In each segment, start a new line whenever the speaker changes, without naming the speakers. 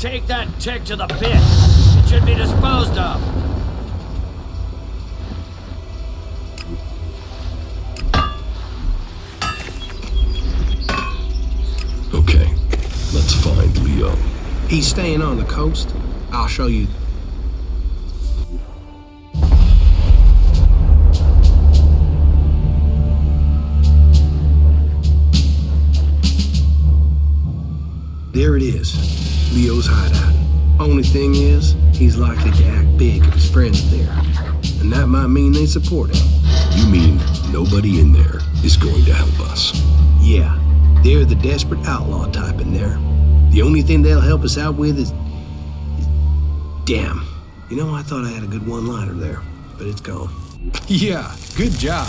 Take that tick to the pit. It should be disposed of.
Okay, let's find Leo.
He's staying on the coast. I'll show you. There it is, Leo's hideout. Only thing is, he's likely to act big if his friends are there. And that might mean they support him.
You mean nobody in there is going to help us?
Yeah, they're the desperate outlaw type in there. The only thing they'll help us out with is... Damn. You know, I thought I had a good one-liner there, but it's gone.
Yeah, good job.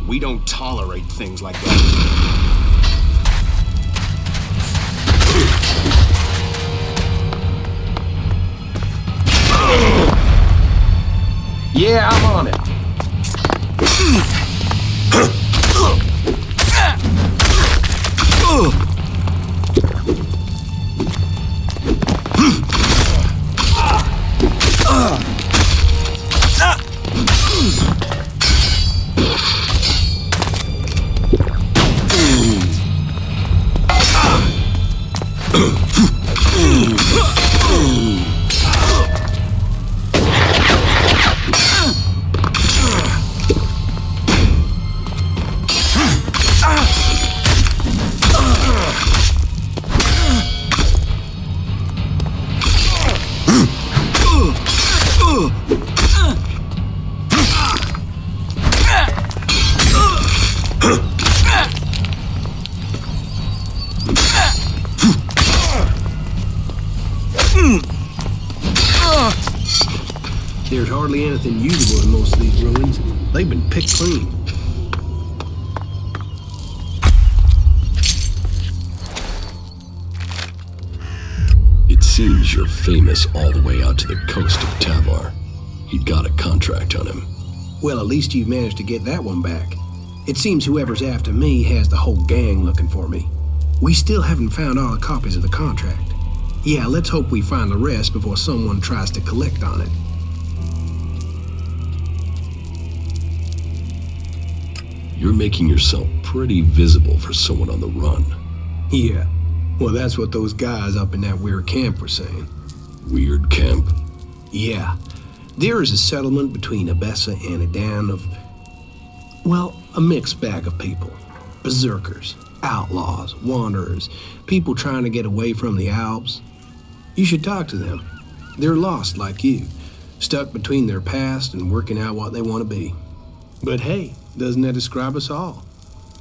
We don't tolerate things like that.
Yeah, I'm on it.
There's hardly anything usable in most of these ruins. They've been picked clean.
It seems you're famous all the way out to the coast of Tavar. He got a contract on him.
Well, at least you've managed to get that one back. It seems whoever's after me has the whole gang looking for me. We still haven't found all the copies of the contract. Yeah, let's hope we find the rest before someone tries to collect on it.
You're making yourself pretty visible for someone on the run.
Yeah, well, that's what those guys up in that weird camp were saying.
Weird camp?
Yeah, there is a settlement between Abessa and Edan of, well, a mixed bag of people. Berserkers, outlaws, wanderers, people trying to get away from the Alps. You should talk to them. They're lost like you, stuck between their past and working out what they want to be. But hey, doesn't that describe us all?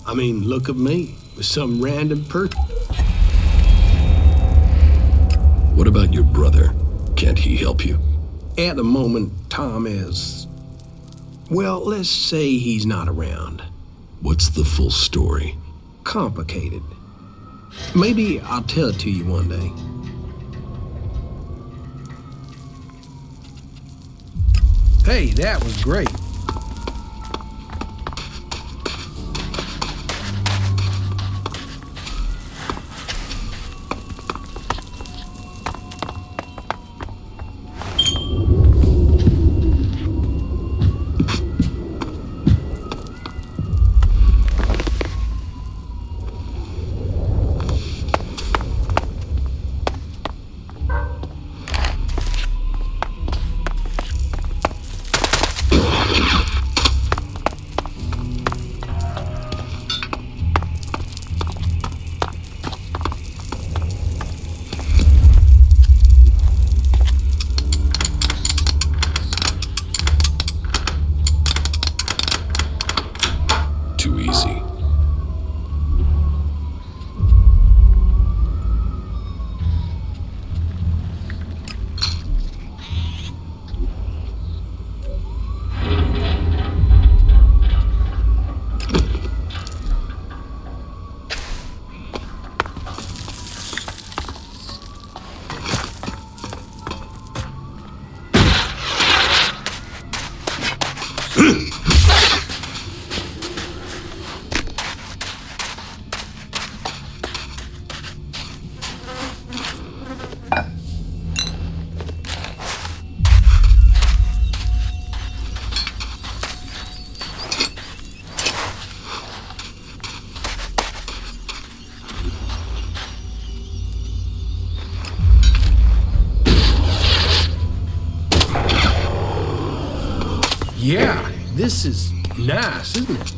I mean, look at me, with some random person.
What about your brother? Can't he help you?
At the moment, Tom is... well, let's say he's not around.
What's the full story?
Complicated. Maybe I'll tell it to you one day. Hey, that was great.
Yeah, this is nice, isn't it?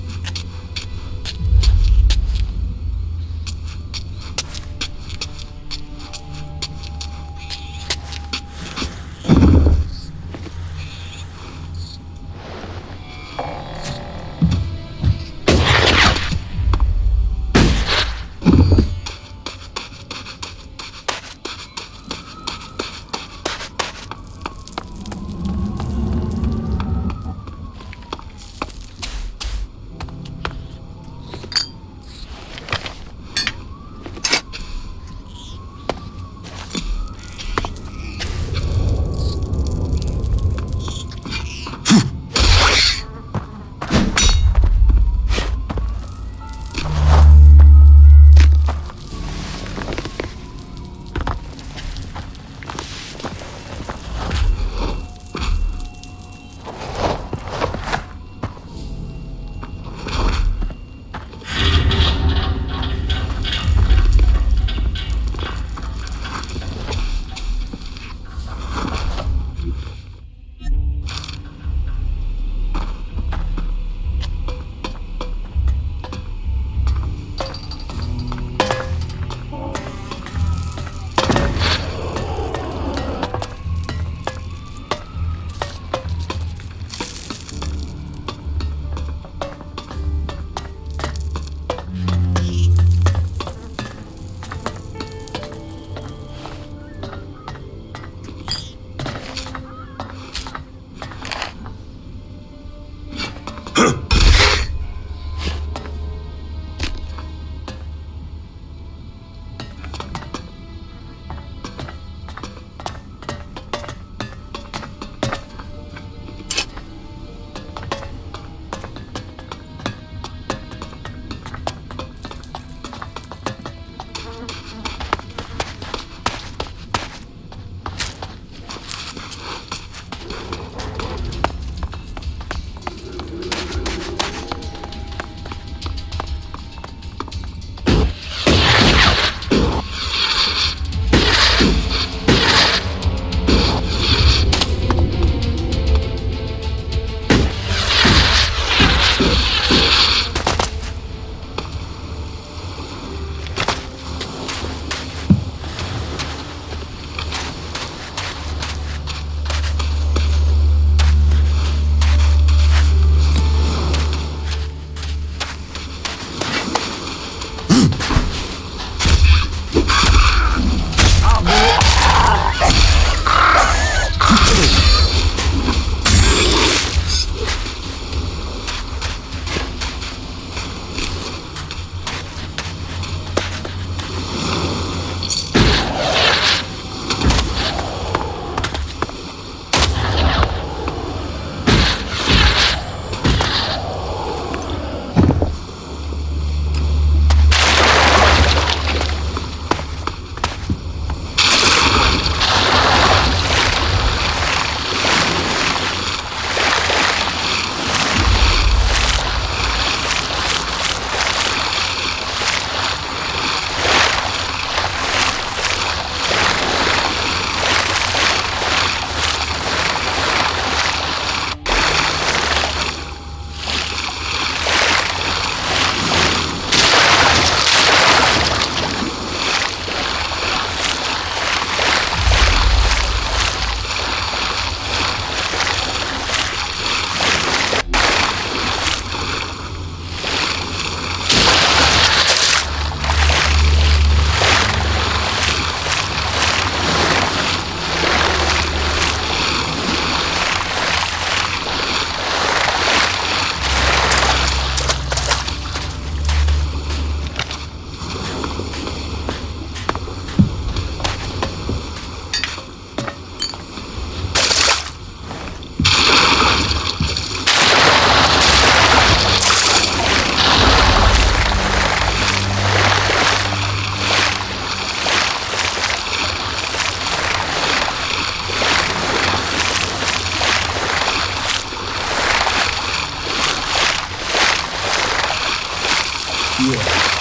Yeah,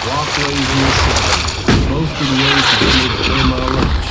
walkways in the city. Both good ways to be able to earn my lunch.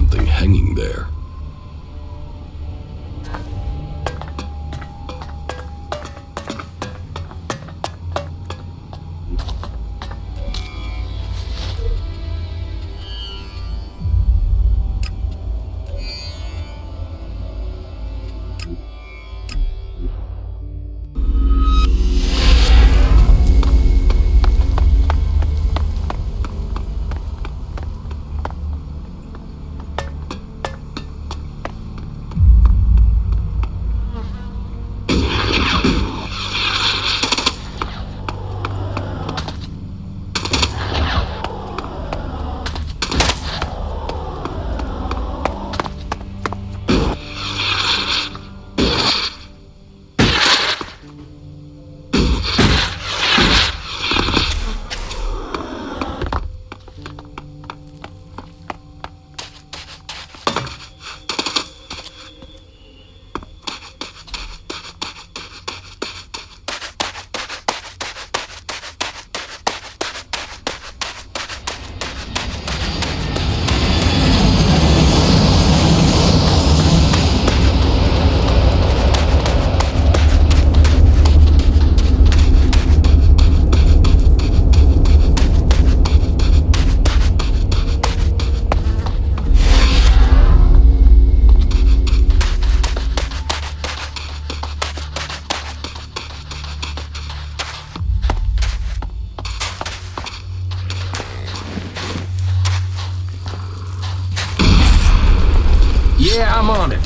something hanging there.
Yeah, I'm on it.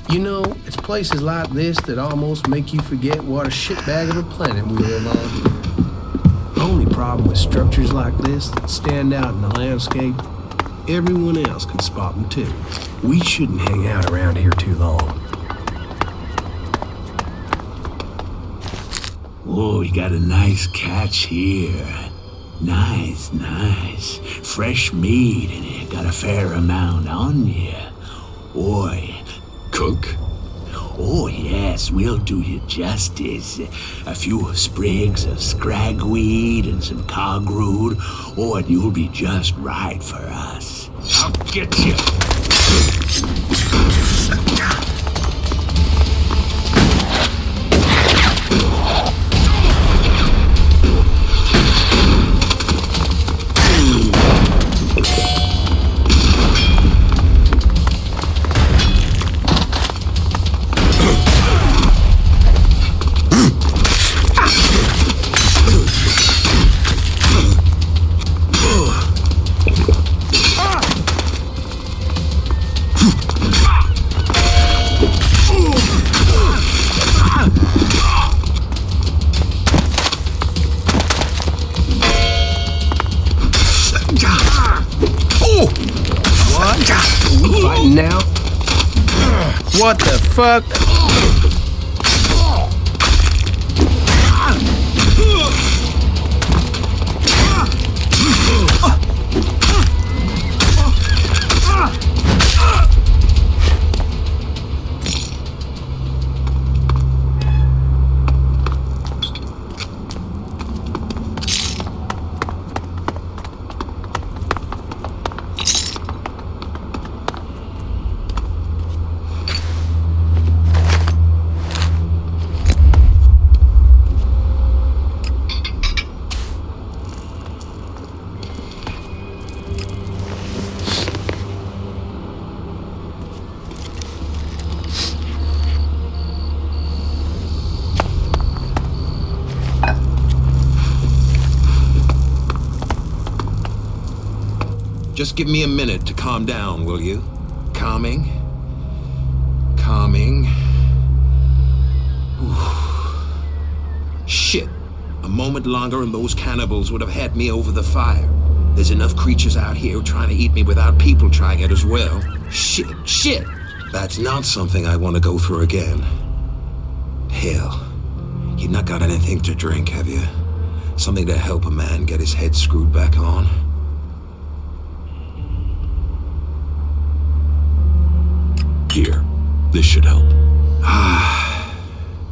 You know, it's places like this that almost make you forget what a shitbag of a planet we live on. The only problem with structures like this that stand out in the landscape, everyone else can spot them too. We shouldn't hang out around here too long.
Oh, you got a nice catch here. Nice, nice. Fresh meat, and you got a fair amount on you. Oi.
Cook?
Oh, yes, we'll do you justice. A few sprigs of scragweed and some cogroot. Oh, and you'll be just right for us.
I'll get you.
Now? What the fuck?
Just give me a minute to calm down, will you? Calming. Calming. Shit. A moment longer and those cannibals would have had me over the fire. There's enough creatures out here trying to eat me without people trying it as well. Shit. That's not something I want to go through again. Hell, you've not got anything to drink, have you? Something to help a man get his head screwed back on?
Here, this should help.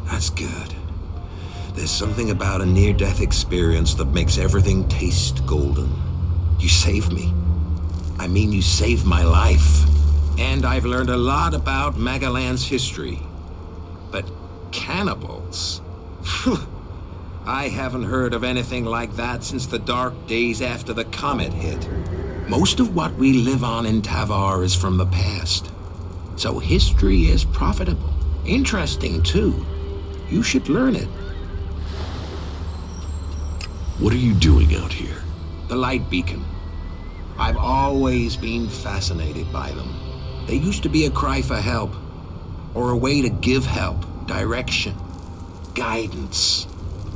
That's good. There's something about a near-death experience that makes everything taste golden. You saved me. I mean, you saved my life. And I've learned a lot about Magaland's history. But cannibals? I haven't heard of anything like that since the dark days after the comet hit. Most of what we live on in Tavar is from the past. So history is profitable. Interesting, too. You should learn it.
What are you doing out here?
The light beacon. I've always been fascinated by them. They used to be a cry for help, or a way to give help, direction, guidance.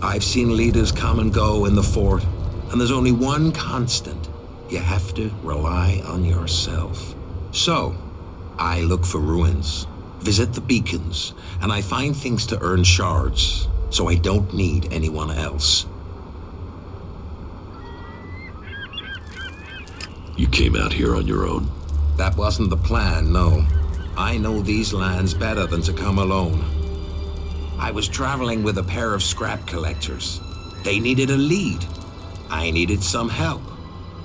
I've seen leaders come and go in the fort, and there's only one constant. You have to rely on yourself. So, I look for ruins, visit the beacons, and I find things to earn shards, so I don't need anyone else.
You came out here on your own?
That wasn't the plan, no. I know these lands better than to come alone. I was traveling with a pair of scrap collectors. They needed a lead. I needed some help.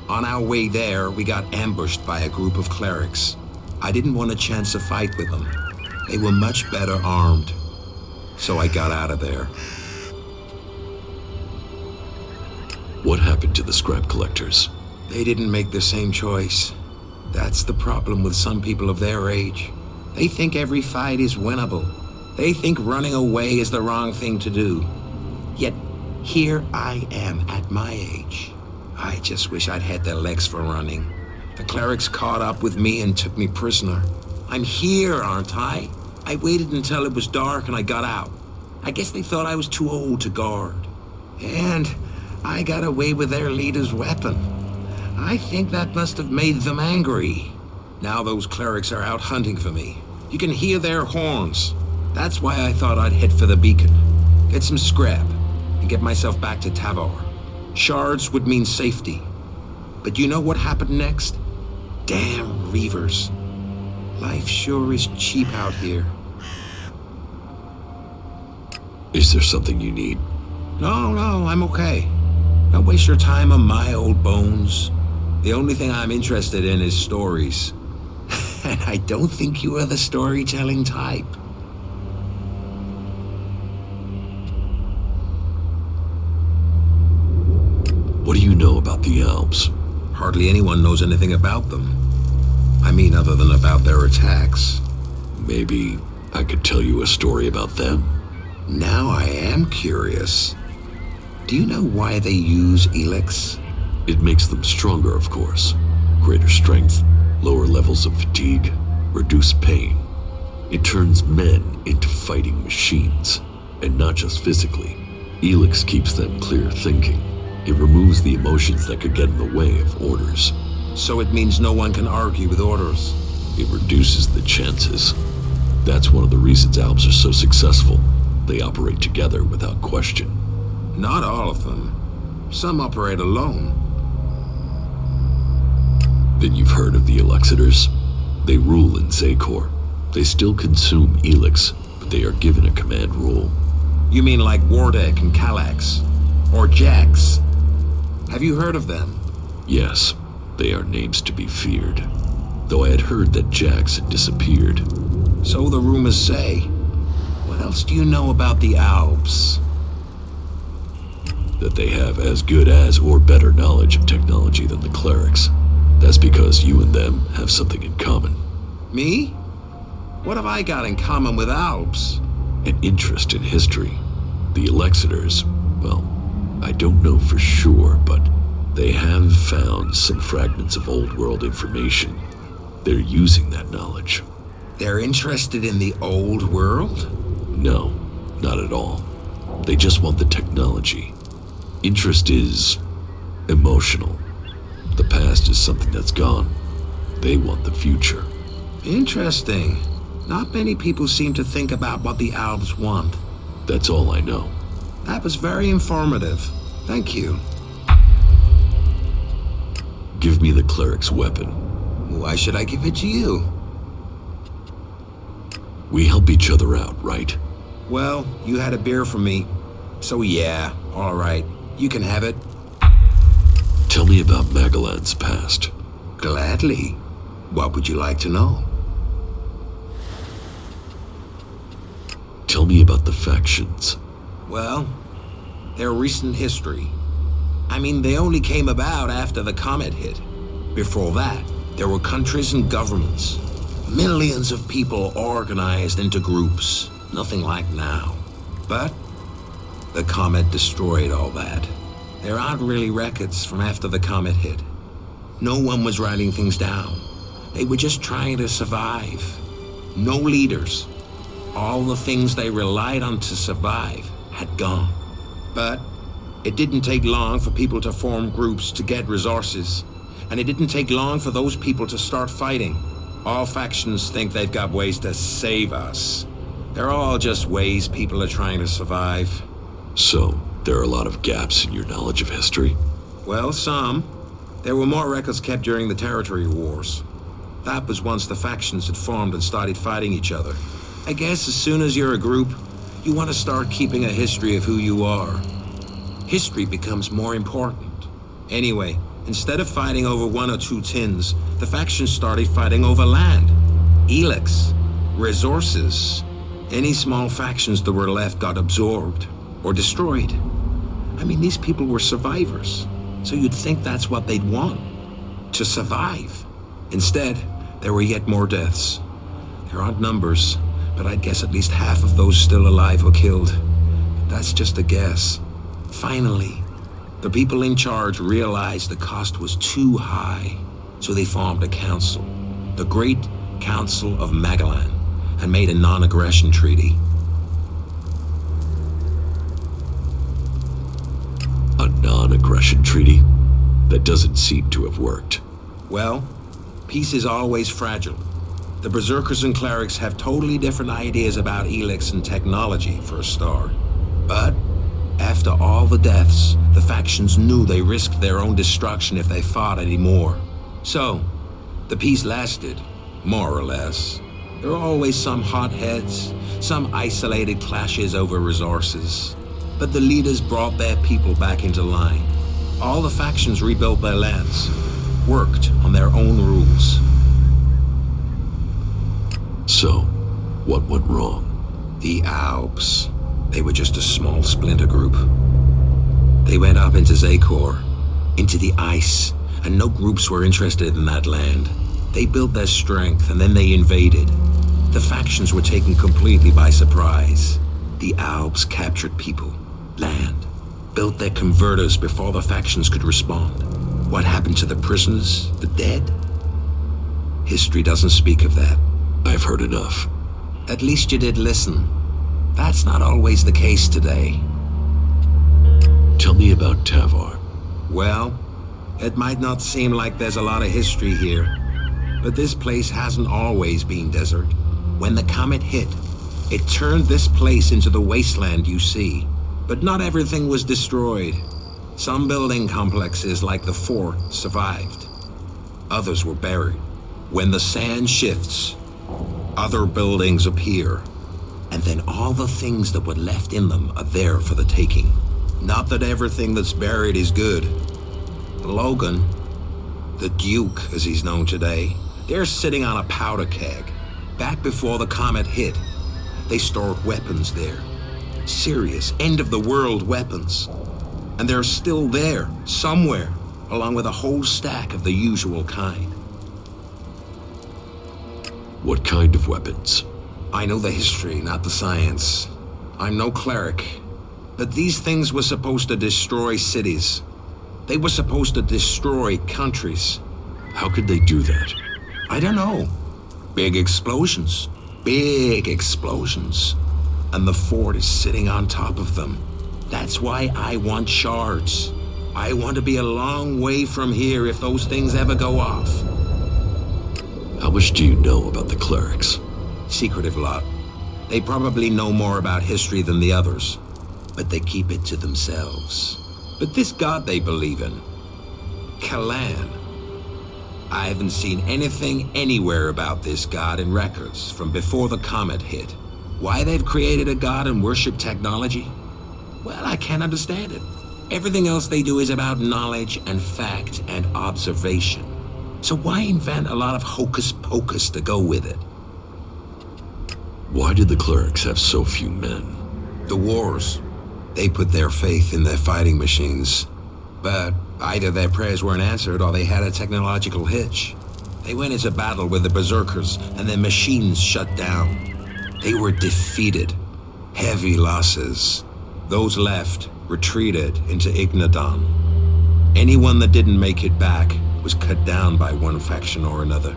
On our way there, we got ambushed by a group of clerics. I didn't want a chance to fight with them. They were much better armed. So I got out of there.
What happened to the scrap collectors?
They didn't make the same choice. That's the problem with some people of their age. They think every fight is winnable. They think running away is the wrong thing to do. Yet, here I am at my age. I just wish I'd had their legs for running. The clerics caught up with me and took me prisoner. I'm here, aren't I? I waited until it was dark and I got out. I guess they thought I was too old to guard. And I got away with their leader's weapon. I think that must have made them angry. Now those clerics are out hunting for me. You can hear their horns. That's why I thought I'd head for the beacon. Get some scrap and get myself back to Tavar. Shards would mean safety. But you know what happened next? Damn reavers. Life sure is cheap out here.
Is there something you need?
No, I'm okay. Don't waste your time on my old bones. The only thing I'm interested in is stories. And I don't think you are the storytelling type.
What do you know about the Alps?
Hardly anyone knows anything about them. I mean, other than about their attacks.
Maybe I could tell you a story about them.
Now I am curious. Do you know why they use ELEX?
It makes them stronger, of course. Greater strength, lower levels of fatigue, reduced pain. It turns men into fighting machines, and not just physically. ELEX keeps them clear thinking. It removes the emotions that could get in the way of orders.
So it means no one can argue with orders.
It reduces the chances. That's one of the reasons Alps are so successful. They operate together without question.
Not all of them. Some operate alone.
Then you've heard of the Elexitors? They rule in Zakor. They still consume ELEX, but they are given a command role.
You mean like Wardek and Kallax? Or Jax? Have you heard of them?
Yes, they are names to be feared. Though I had heard that Jax had disappeared.
So the rumors say. What else do you know about the Alps?
That they have as good as or better knowledge of technology than the clerics. That's because you and them have something in common.
Me? What have I got in common with Alps?
An interest in history. The Elexitors, well, I don't know for sure, but They have found some fragments of old world information. They're using that knowledge.
They're interested in the old world?
No, not at all. They just want the technology. Interest is emotional. The past is something that's gone. They want the future.
Interesting. Not many people seem to think about what the Alps want.
That's all I know.
That was very informative. Thank you.
Give me the cleric's weapon.
Why should I give it to you?
We help each other out, right?
Well, you had a beer from me. So yeah, all right. You can have it.
Tell me about Magellan's past.
Gladly. What would you like to know?
Tell me about the factions.
Well, their recent history. I mean, they only came about after the comet hit. Before that, there were countries and governments. Millions of people organized into groups. Nothing like now. But the comet destroyed all that. There aren't really records from after the comet hit. No one was writing things down. They were just trying to survive. No leaders. All the things they relied on to survive had gone. But it didn't take long for people to form groups to get resources. And it didn't take long for those people to start fighting. All factions think they've got ways to save us. They're all just ways people are trying to survive.
So, there are a lot of gaps in your knowledge of history?
Well, some. There were more records kept during the territory wars. That was once the factions had formed and started fighting each other. I guess as soon as you're a group, you want to start keeping a history of who you are. History becomes more important. Anyway, instead of fighting over 1 or 2 tins, the factions started fighting over land. ELEX. Resources. Any small factions that were left got absorbed or destroyed. I mean, these people were survivors, so you'd think that's what they'd want. To survive. Instead, there were yet more deaths. There aren't numbers, but I'd guess at least half of those still alive were killed. That's just a guess. Finally, the people in charge realized the cost was too high, so they formed a council, the Great Council of Magellan, and made a non-aggression treaty.
A non-aggression treaty? That doesn't seem to have worked.
Well, peace is always fragile. The Berserkers and Clerics have totally different ideas about ELEX and technology, for a start. But after all the deaths, the factions knew they risked their own destruction if they fought anymore. So, the peace lasted, more or less. There were always some hotheads, some isolated clashes over resources. But the leaders brought their people back into line. All the factions rebuilt their lands, worked on their own rules.
So, what went wrong?
The Alps. They were just a small splinter group. They went up into Zakor, into the ice, and no groups were interested in that land. They built their strength, and then they invaded. The factions were taken completely by surprise. The Alps captured people, land, built their converters before the factions could respond. What happened to the prisoners, the dead? History doesn't speak of that.
I've heard enough.
At least you did listen. That's not always the case today.
Tell me about Tavar.
Well, it might not seem like there's a lot of history here, but this place hasn't always been desert. When the comet hit, it turned this place into the wasteland you see. But not everything was destroyed. Some building complexes, like the fort, survived. Others were buried. When the sand shifts, other buildings appear. And then all the things that were left in them are there for the taking. Not that everything that's buried is good. Logan, the Duke as he's known today, they're sitting on a powder keg. Back before the comet hit, they stored weapons there. Serious, end-of-the-world weapons. And they're still there, somewhere, along with a whole stack of the usual kind.
What kind of weapons?
I know the history, not the science. I'm no cleric. But these things were supposed to destroy cities. They were supposed to destroy countries.
How could they do that?
I don't know. Big explosions. Big explosions. And the fort is sitting on top of them. That's why I want shards. I want to be a long way from here if those things ever go off.
How much do you know about the clerics?
Secretive lot. They probably know more about history than the others, but they keep it to themselves. But this god they believe in, Kalan, I haven't seen anything anywhere about this god in records from before the comet hit. Why they've created a god and worship technology? Well, I can't understand it. Everything else they do is about knowledge and fact and observation. So why invent a lot of hocus pocus to go with it?
Why did the clerics have so few men?
The wars. They put their faith in their fighting machines. But either their prayers weren't answered or they had a technological hitch. They went into battle with the berserkers and their machines shut down. They were defeated. Heavy losses. Those left retreated into Ignadon. Anyone that didn't make it back was cut down by one faction or another.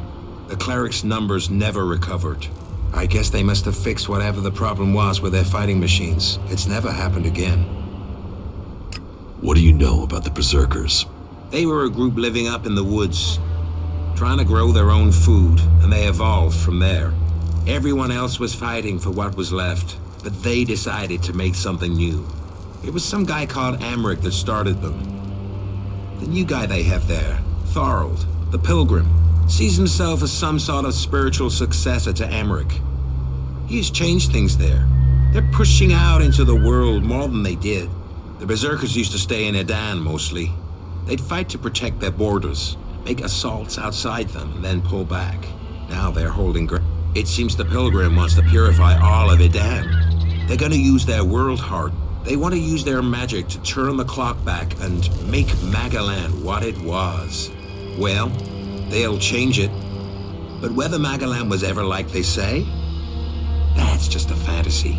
The clerics' numbers never recovered. I guess they must have fixed whatever the problem was with their fighting machines. It's never happened again.
What do you know about the berserkers?
They were a group living up in the woods, trying to grow their own food, and they evolved from there. Everyone else was fighting for what was left, but they decided to make something new. It was some guy called Amric that started them. The new guy they have there, Thorold, the Pilgrim, sees himself as some sort of spiritual successor to Amric. He's changed things there. They're pushing out into the world more than they did. The berserkers used to stay in Edan mostly. They'd fight to protect their borders, make assaults outside them, and then pull back. Now they're holding ground. It seems the Pilgrim wants to purify all of Edan. They're gonna use their world heart. They want to use their magic to turn the clock back and make Magaland what it was. Well, they'll change it. But whether Magaland was ever like they say, that's just a fantasy.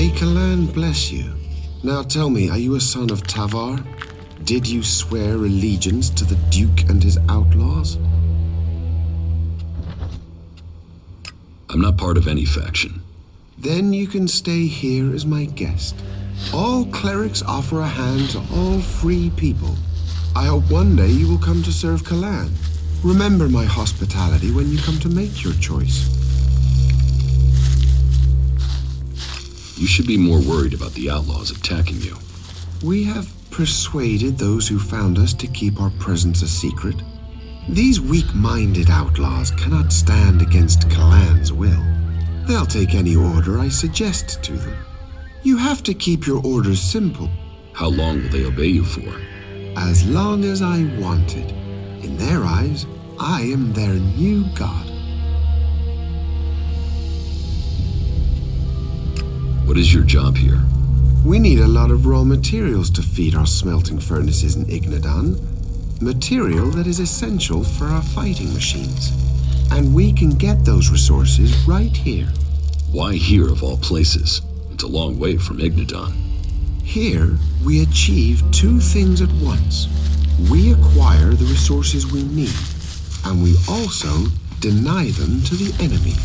May Kalan bless you. Now tell me, are you a son of Tavar? Did you swear allegiance to the Duke and his outlaws?
I'm not part of any faction.
Then you can stay here as my guest. All clerics offer a hand to all free people. I hope one day you will come to serve Kalan. Remember my hospitality when you come to make your choice.
You should be more worried about the outlaws attacking you.
We have persuaded those who found us to keep our presence a secret. These weak-minded outlaws cannot stand against Kalan's will. They'll take any order I suggest to them. You have to keep your orders simple.
How long will they obey you for?
As long as I want it. In their eyes, I am their new god.
What is your job here?
We need a lot of raw materials to feed our smelting furnaces in Ignadan. Material that is essential for our fighting machines. And we can get those resources right here.
Why here of all places? It's a long way from Ignadan.
Here, we achieve two things at once. We acquire the resources we need, and we also deny them to the enemy.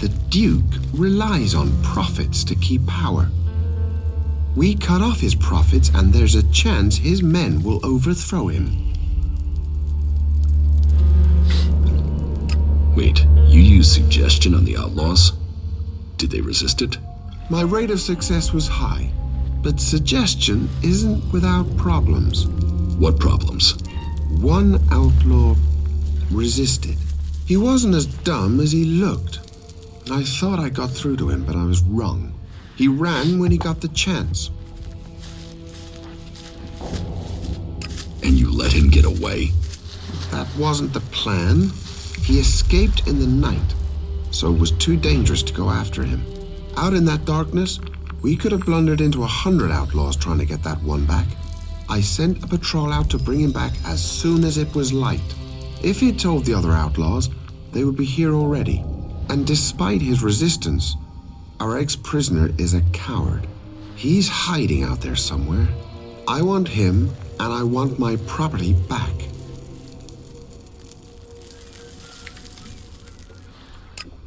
The Duke relies on profits to keep power. We cut off his profits, and there's a chance his men will overthrow him.
Wait, you used suggestion on the outlaws? Did they resist it?
My rate of success was high, but suggestion isn't without problems.
What problems?
One outlaw resisted. He wasn't as dumb as he looked. I thought I got through to him, but I was wrong. He ran when he got the chance.
And you let him get away?
That wasn't the plan. He escaped in the night, so it was too dangerous to go after him. Out in that darkness, we could have blundered into 100 outlaws trying to get that one back. I sent a patrol out to bring him back as soon as it was light. If he'd told the other outlaws, they would be here already. And despite his resistance, our ex-prisoner is a coward. He's hiding out there somewhere. I want him, and I want my property back.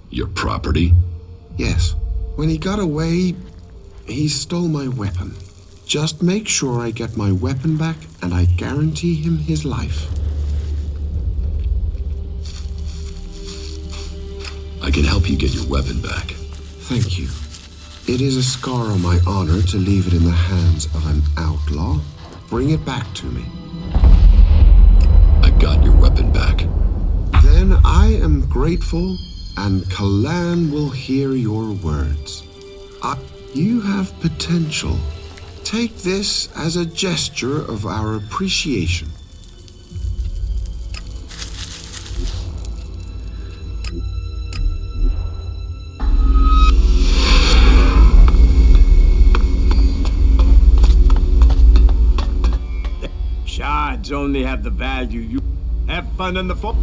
Your property?
Yes. When he got away, he stole my weapon. Just make sure I get my weapon back, and I guarantee him his life.
I can help you get your weapon back.
Thank you. It is a scar on my honor to leave it in the hands of an outlaw. Bring it back to me.
I got your weapon back.
Then I am grateful, and Kalan will hear your words. You have potential. Take this as a gesture of our appreciation.
Shards only have the value you have fun in the fort.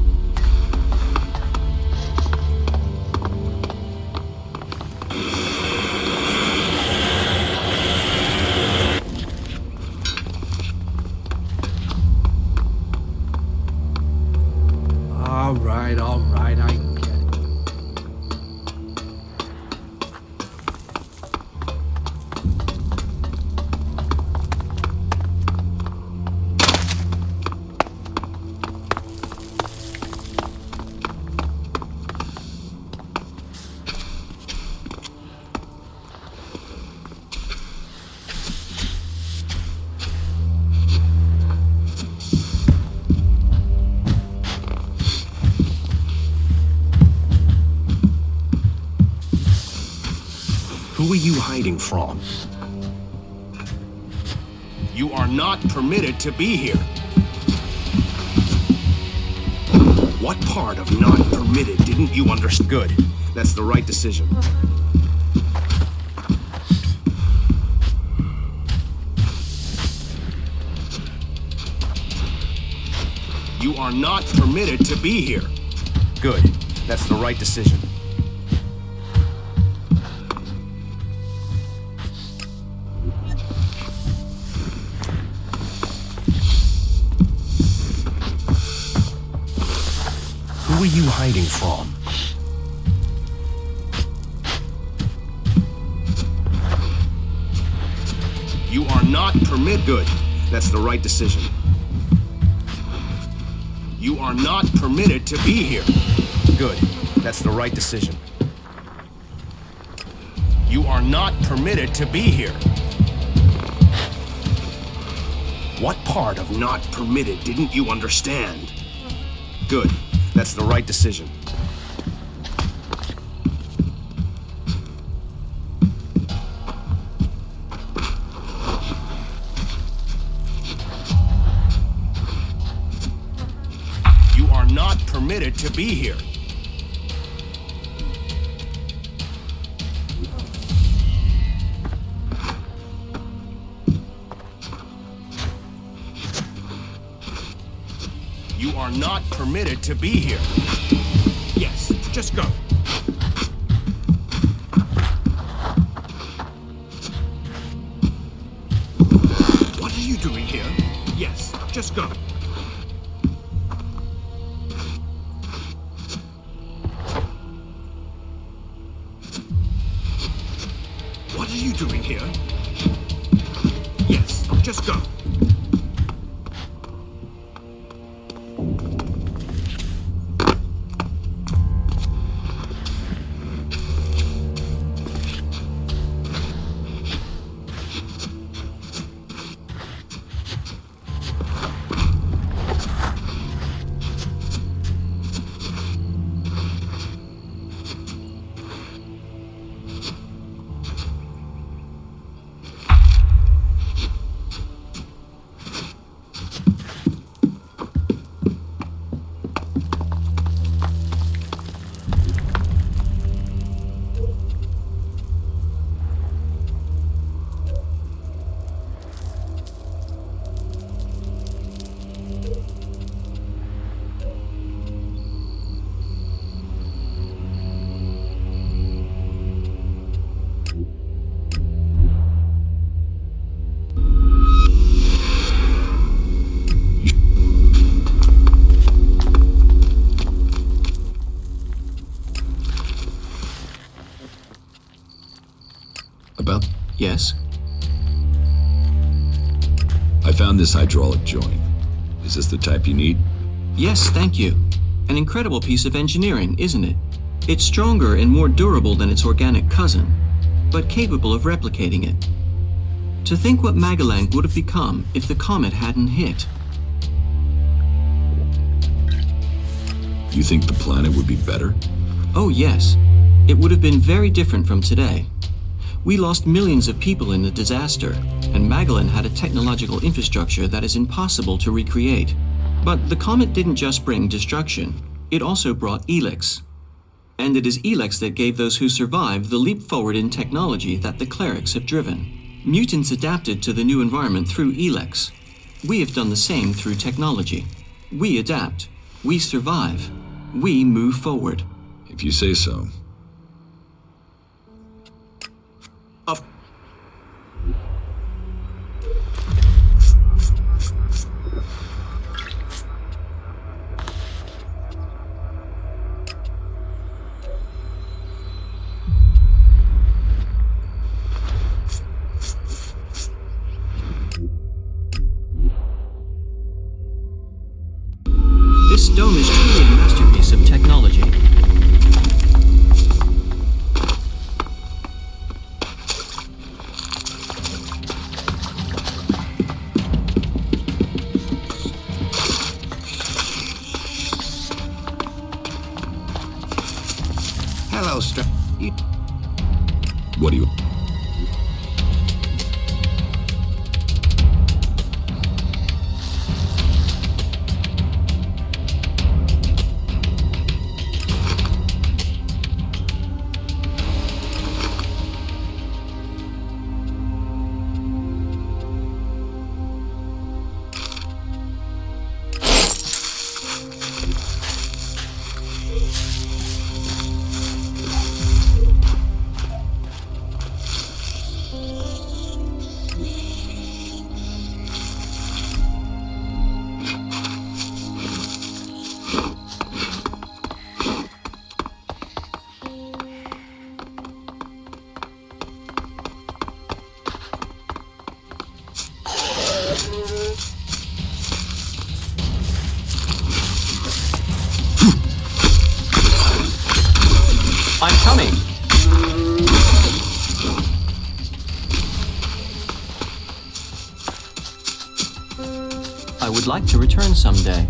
All right, I get it.
Who are you hiding from? You are not permitted to be here. What part of not permitted didn't you understand? Good. That's the right decision. You are not permitted to be here. Good. That's the right decision. hiding from? You are not permitted. Good. That's the right decision. You are not permitted to be here. Good. That's the right decision. You are not permitted to be here. What part of not permitted didn't you understand? Good. That's the right decision. You are not permitted to be here. You are not permitted to be here. Yes, just go. What are you doing here? Yes, just go. What are you doing here? Yes, just go.
About?
Yes.
I found this hydraulic joint. Is this the type you need?
Yes, thank you. An incredible piece of engineering, isn't it? It's stronger and more durable than its organic cousin, but capable of replicating it. To think what Magalang would have become if the comet hadn't hit.
You think the planet would be better?
Oh yes. It would have been very different from today. We lost millions of people in the disaster, and Magalan had a technological infrastructure that is impossible to recreate. But the comet didn't just bring destruction, it also brought ELEX. And it is ELEX that gave those who survived the leap forward in technology that the clerics have driven. Mutants adapted to the new environment through ELEX. We have done the same through technology. We adapt, we survive, we move forward.
If you say so.
This dome is truly a masterpiece of technology.
Hello,
What do you...
I'm coming. I would like to return someday.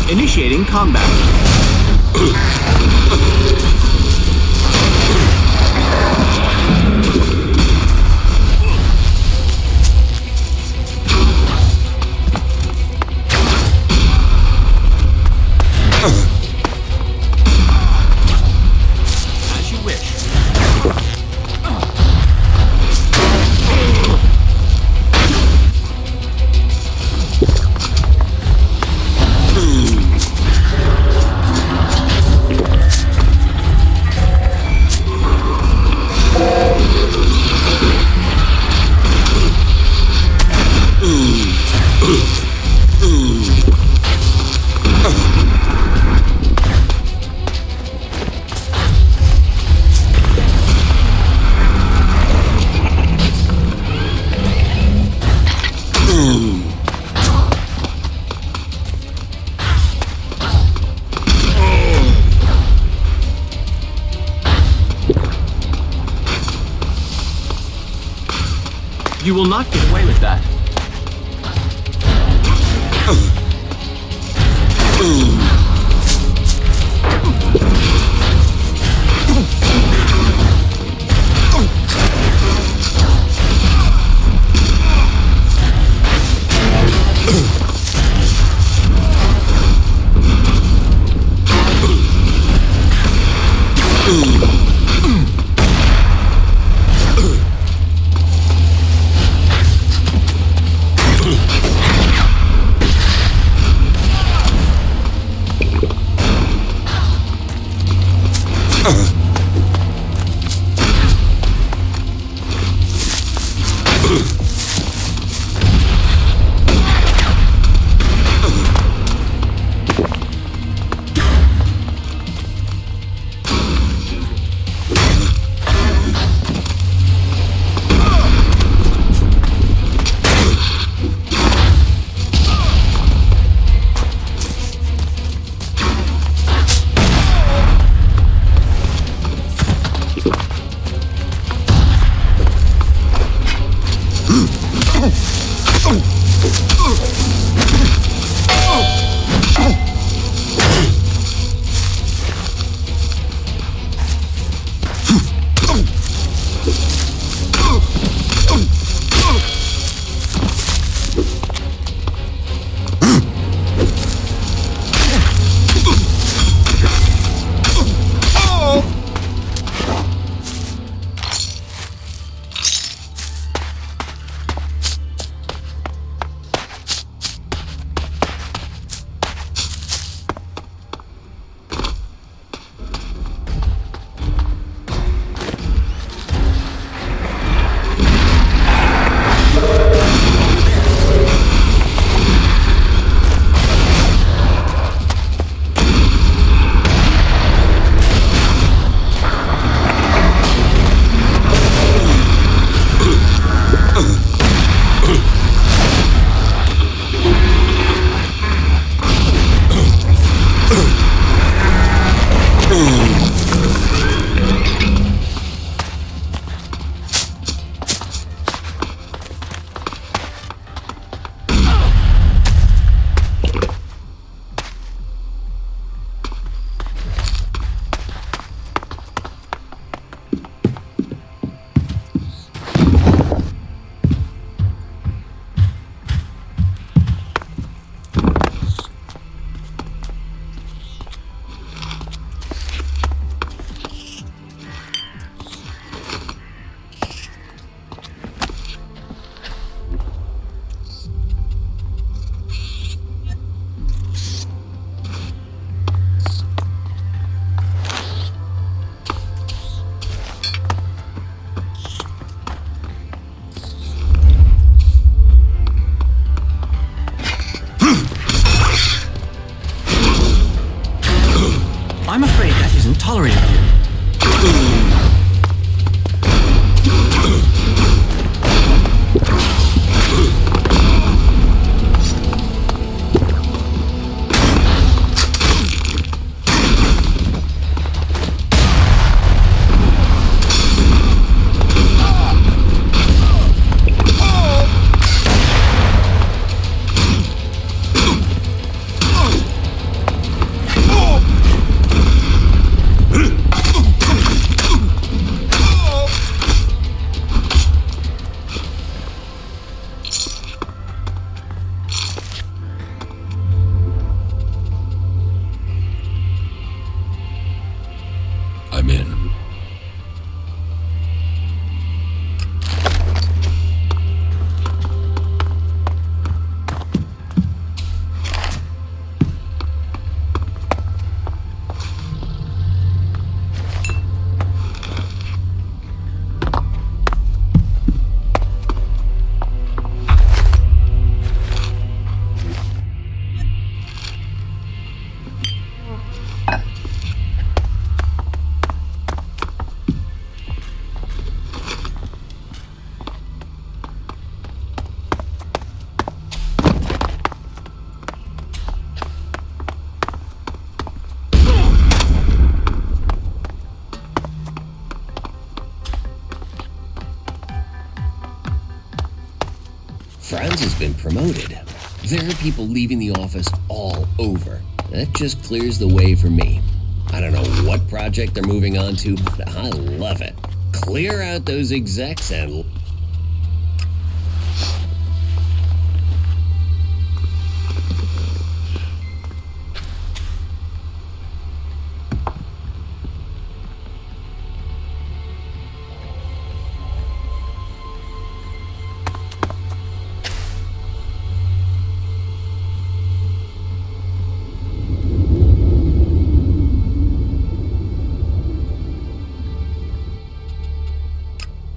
Initiating combat. As you wish. You will not get away with that.
Franz has been promoted. There are people leaving the office all over. That just clears the way for me. I don't know what project they're moving on to, but I love it. Clear out those execs and...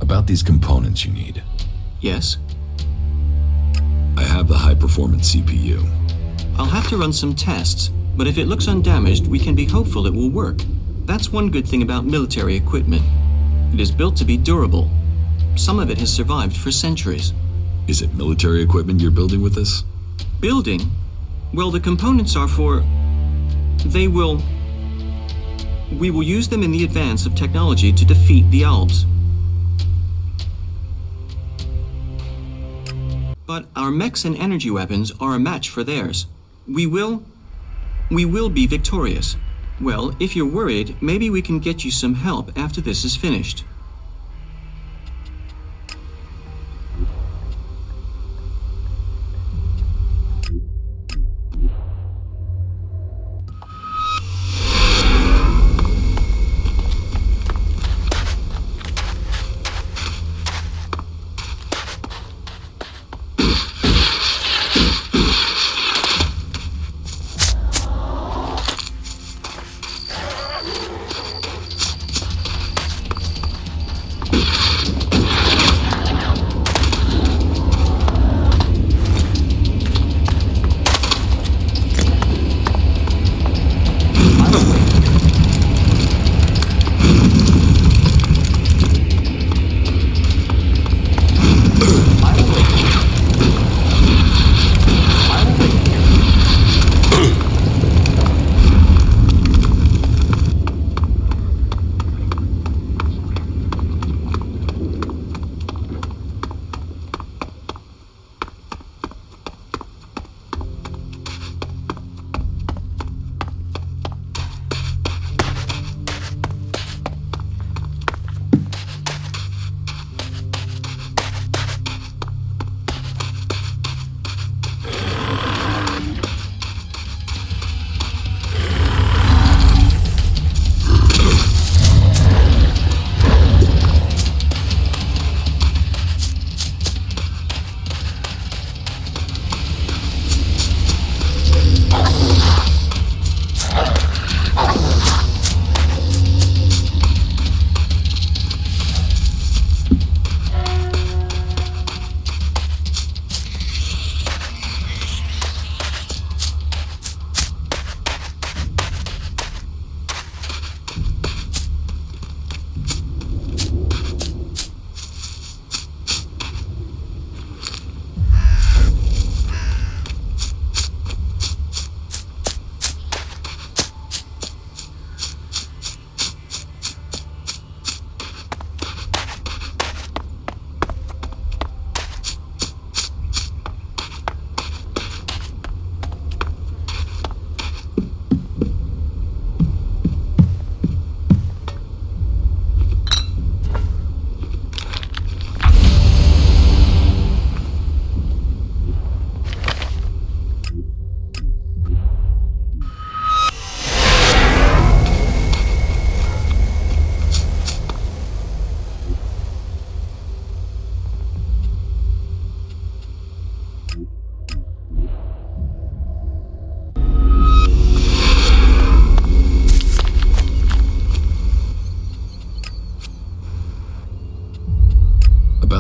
About these components you need.
Yes?
I have the high-performance CPU.
I'll have to run some tests, but if it looks undamaged, we can be hopeful it will work. That's one good thing about military equipment. It is built to be durable. Some of it has survived for centuries.
Is it military equipment you're building with this?
Building? Well, the components are for... We will use them in the advance of technology to defeat the Alps. But our mechs and energy weapons are a match for theirs. We will be victorious. Well, if you're worried, maybe we can get you some help after this is finished.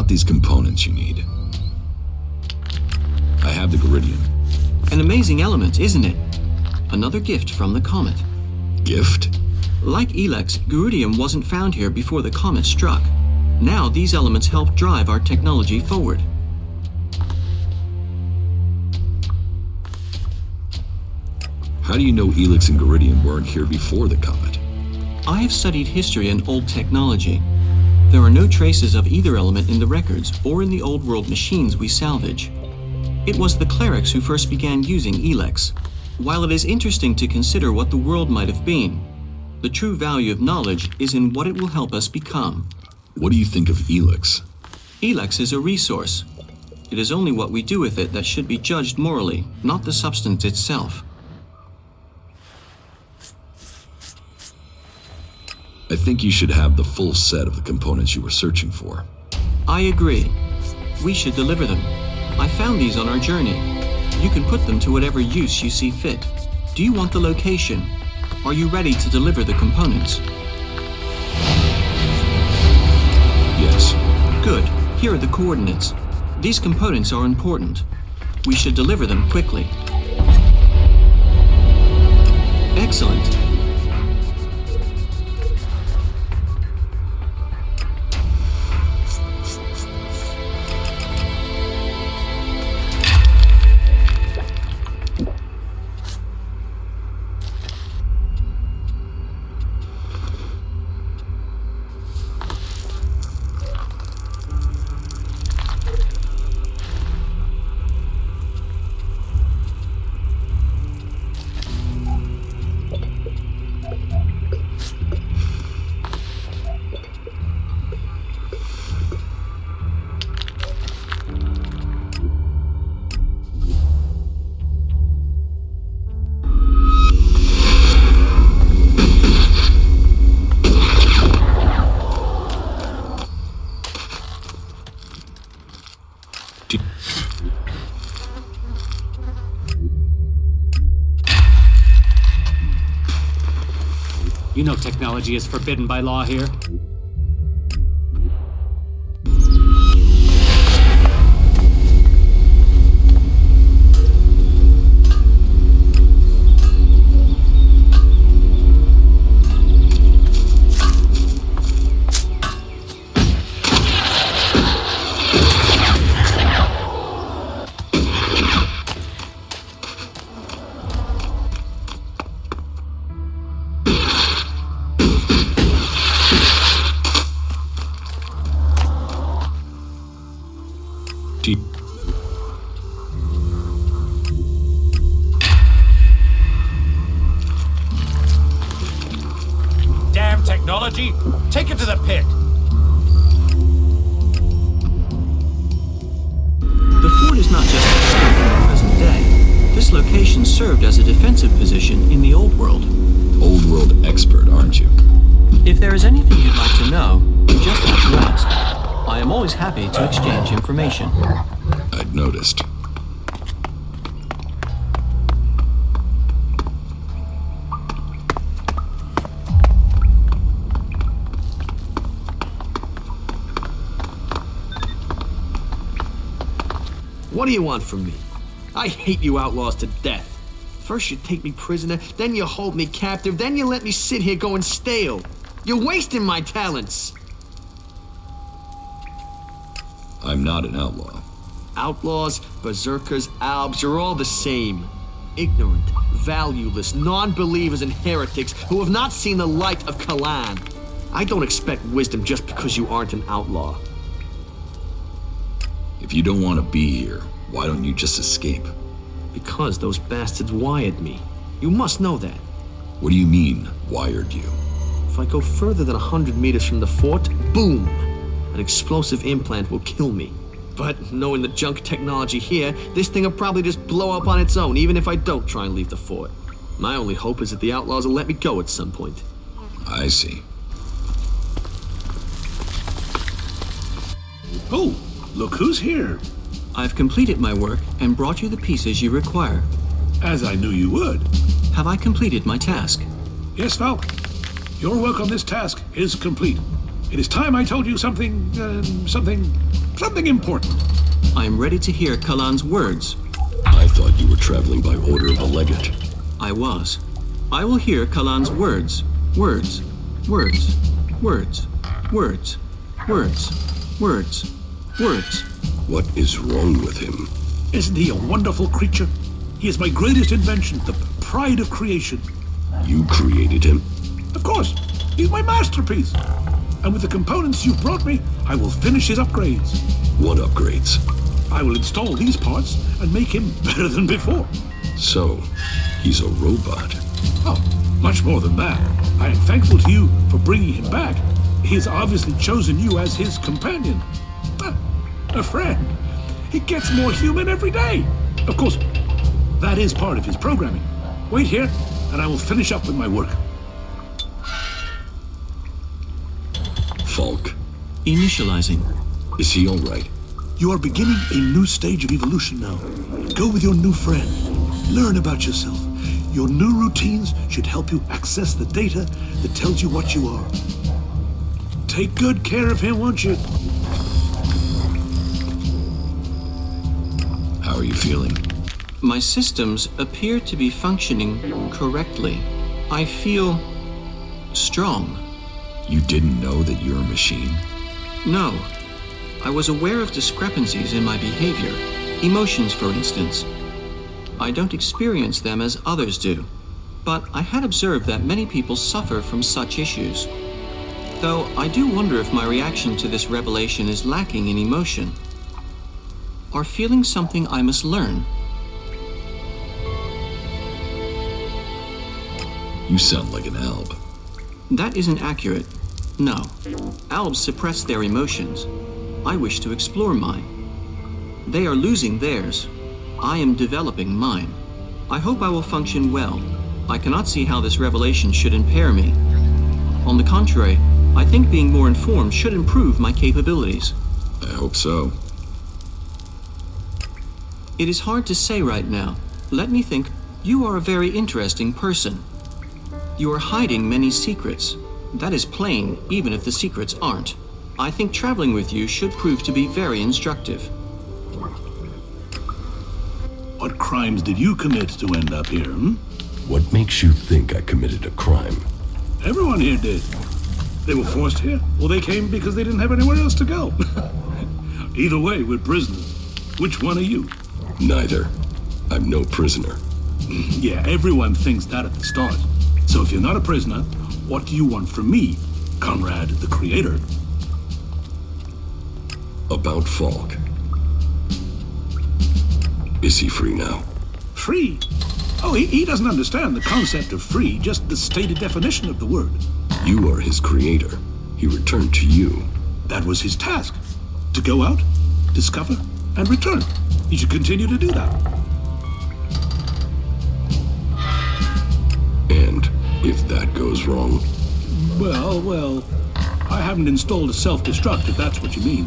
These components you need. I have the Geridium.
An amazing element, isn't it? Another gift from the comet.
Gift?
Like ELEX, Geridium wasn't found here before the comet struck. Now these elements help drive our technology forward.
How do you know ELEX and Geridium weren't here before the comet?
I have studied history and old technology. There are no traces of either element in the records or in the old world machines we salvage. It was the clerics who first began using ELEX. While it is interesting to consider what the world might have been, the true value of knowledge is in what it will help us become.
What do you think of ELEX?
ELEX is a resource. It is only what we do with it that should be judged morally, not the substance itself.
I think you should have the full set of the components you were searching for.
I agree. We should deliver them. I found these on our journey. You can put them to whatever use you see fit. Do you want the location? Are you ready to deliver the components?
Yes.
Good. Here are the coordinates. These components are important. We should deliver them quickly. Excellent.
You know technology is forbidden by law here.
Damn technology! Take it to the pit!
The fort is not just a camp in the present day. This location served as a defensive position in the Old World.
Old World expert, aren't you?
If there is anything you'd like to know, you just have to ask. I am always happy to exchange information.
I'd noticed.
What do you want from me? I hate you outlaws to death. First you take me prisoner, then you hold me captive, then you let me sit here going stale. You're wasting my talents.
I'm not an outlaw.
Outlaws, berserkers, albs, you're all the same. Ignorant, valueless, non-believers and heretics who have not seen the light of Kalan. I don't expect wisdom just because you aren't an outlaw.
If you don't want to be here, why don't you just escape?
Because those bastards wired me. You must know that.
What do you mean, wired you?
If I go further than 100 meters from the fort, boom! An explosive implant will kill me. But knowing the junk technology here, this thing will probably just blow up on its own, even if I don't try and leave the fort. My only hope is that the outlaws will let me go at some point.
I see.
Oh, look who's here.
I've completed my work and brought you the pieces you require.
As I knew you would.
Have I completed my task?
Yes, Falk. Your work on this task is complete. It is time I told you something important.
I am ready to hear Kalan's words.
I thought you were traveling by order of a legate.
I was. I will hear Kalan's words. Words. Words. Words. Words. Words. Words. Words.
What is wrong with him?
Isn't he a wonderful creature? He is my greatest invention, the pride of creation.
You created him?
Of course. He's my masterpiece. And with the components you brought me, I will finish his upgrades.
What upgrades?
I will install these parts and make him better than before.
So, he's a robot.
Oh, much more than that. I am thankful to you for bringing him back. He has obviously chosen you as his companion. A friend. He gets more human every day. Of course, that is part of his programming. Wait here, and I will finish up with my work.
Falk.
Initializing.
Is he all right?
You are beginning a new stage of evolution now. Go with your new friend. Learn about yourself. Your new routines should help you access the data that tells you what you are. Take good care of him, won't you?
How are you feeling?
My systems appear to be functioning correctly. I feel strong.
You didn't know that you're a machine?
No. I was aware of discrepancies in my behavior, emotions, for instance. I don't experience them as others do, but I had observed that many people suffer from such issues. Though I do wonder if my reaction to this revelation is lacking in emotion. Are feelings something I must learn?
You sound like an alb.
That isn't accurate. No. Albs suppress their emotions. I wish to explore mine. They are losing theirs. I am developing mine. I hope I will function well. I cannot see how this revelation should impair me. On the contrary, I think being more informed should improve my capabilities.
I hope so.
It is hard to say right now. Let me think. You are a very interesting person. You are hiding many secrets. That is plain, even if the secrets aren't. I think traveling with you should prove to be very instructive.
What crimes did you commit to end up here,
What makes you think I committed a crime?
Everyone here did. They were forced here, or they came because they didn't have anywhere else to go. Either way, we're prisoners. Which one are you?
Neither. I'm no prisoner.
Yeah, everyone thinks that at the start. So if you're not a prisoner, what do you want from me, Conrad the Creator?
About Falk. Is he free now?
Free? Oh, he doesn't understand the concept of free, just the stated definition of the word.
You are his creator. He returned to you.
That was his task. To go out, discover, and return. He should continue to do that.
And if that goes wrong?
Well, I haven't installed a self-destruct, if that's what you mean.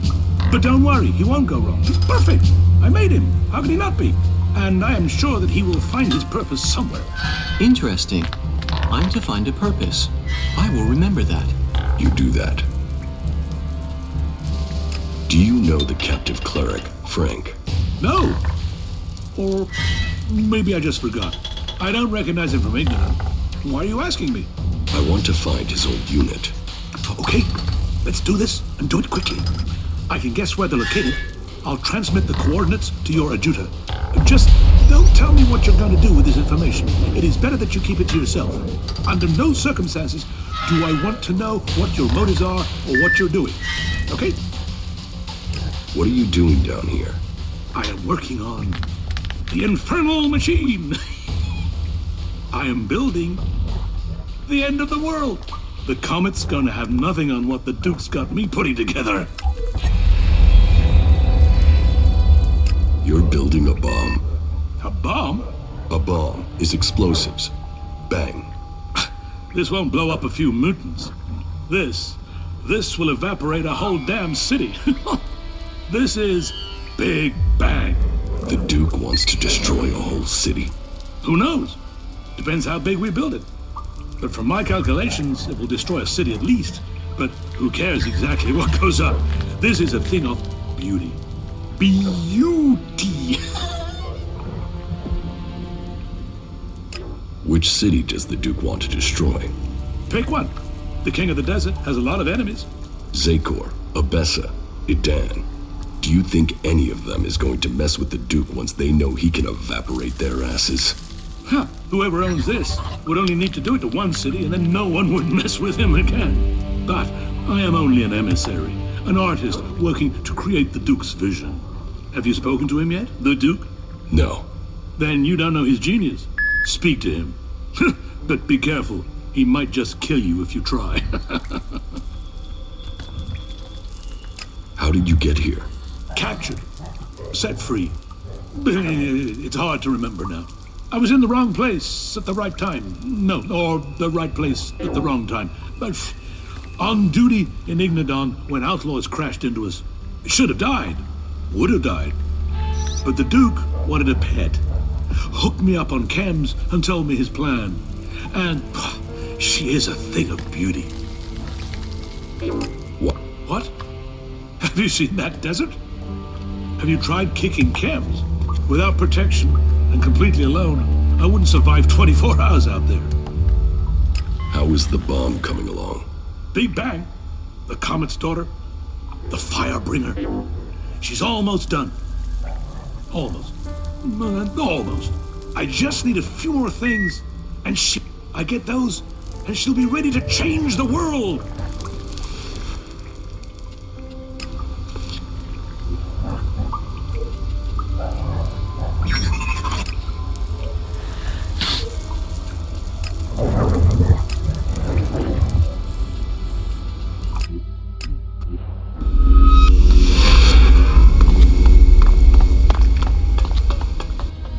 But don't worry, he won't go wrong. He's perfect. I made him. How could he not be? And I am sure that he will find his purpose somewhere.
Interesting. I'm to find a purpose. I will remember that.
You do that. Do you know the captive cleric, Frank?
No. Or maybe I just forgot. I don't recognize him from ignorance. Why are you asking me?
I want to find his old unit.
Okay, let's do this and do it quickly. I can guess where they're located. I'll transmit the coordinates to your adjutor. Just don't tell me what you're going to do with this information. It is better that you keep it to yourself. Under no circumstances do I want to know what your motives are or what you're doing. Okay?
What are you doing down here?
I am working on the infernal machine. I am building the end of the world. The comet's gonna have nothing on what the Duke's got me putting together.
You're building a bomb.
A bomb?
A bomb is explosives. Bang.
This won't blow up a few mutants. This will evaporate a whole damn city. This is Big Bang.
The Duke wants to destroy a whole city.
Who knows? Depends how big we build it. But from my calculations, it will destroy a city at least. But who cares exactly what goes up? This is a thing of beauty. Beauty!
Which city does the Duke want to destroy?
Pick one. The King of the Desert has a lot of enemies.
Zakor, Abessa, Idan. Do you think any of them is going to mess with the Duke once they know he can evaporate their asses?
Huh. Whoever owns this would only need to do it to one city and then no one would mess with him again. But I am only an emissary, an artist working to create the Duke's vision. Have you spoken to him yet? The Duke?
No.
Then you don't know his genius. Speak to him. But be careful. He might just kill you if you try.
How did you get here?
Captured. Set free. It's hard to remember now. I was in the wrong place at the right time. No, or the right place at the wrong time. But on duty in Ignadon when outlaws crashed into us. Should have died. Would have died. But the Duke wanted a pet. Hooked me up on chems and told me his plan. And she is a thing of beauty.
What?
What? Have you seen that desert? Have you tried kicking chems? Without protection and completely alone, I wouldn't survive 24 hours out there.
How is the bomb coming along?
Big Bang, the Comet's daughter, the Firebringer. She's almost done. Almost. Almost. I just need a few more things, and I get those, and she'll be ready to change the world.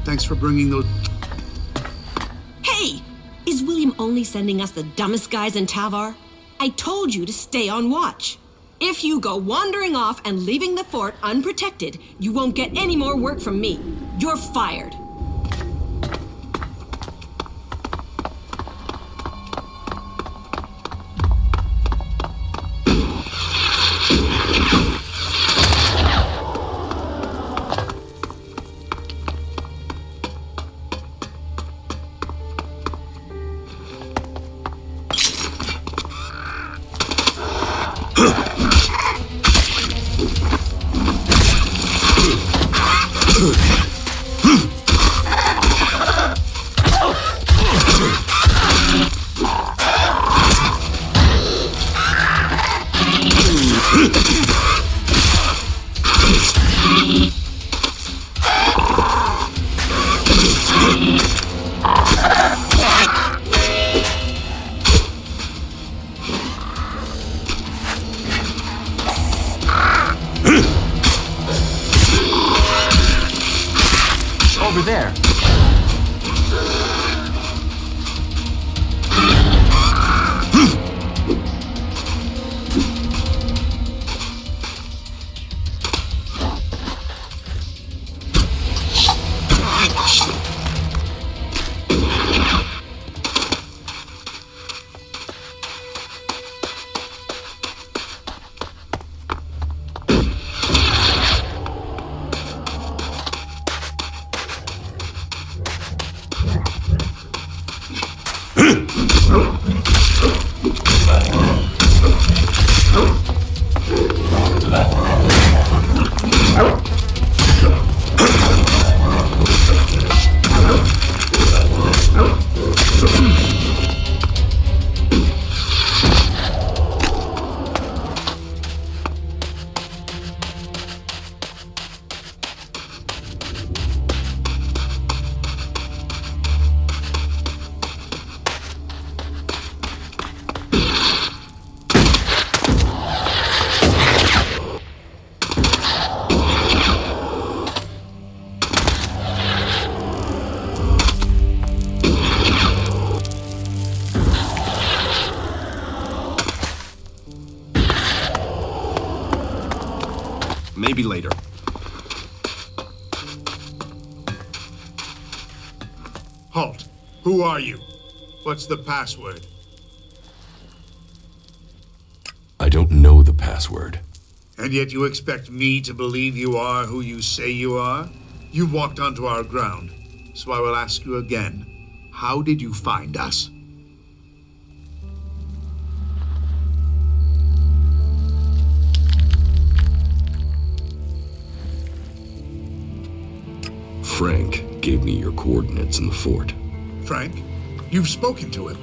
Thanks for bringing those...
Hey! Is William only sending us the dumbest guys in Tavar? I told you to stay on watch. If you go wandering off and leaving the fort unprotected, you won't get any more work from me. You're fired.
Over there.
Maybe later.
Halt. Who are you? What's the password?
I don't know the password.
And yet you expect me to believe you are who you say you are? You walked onto our ground, so I will ask you again. How did you find us?
Frank gave me your coordinates in the fort.
Frank? You've spoken to him.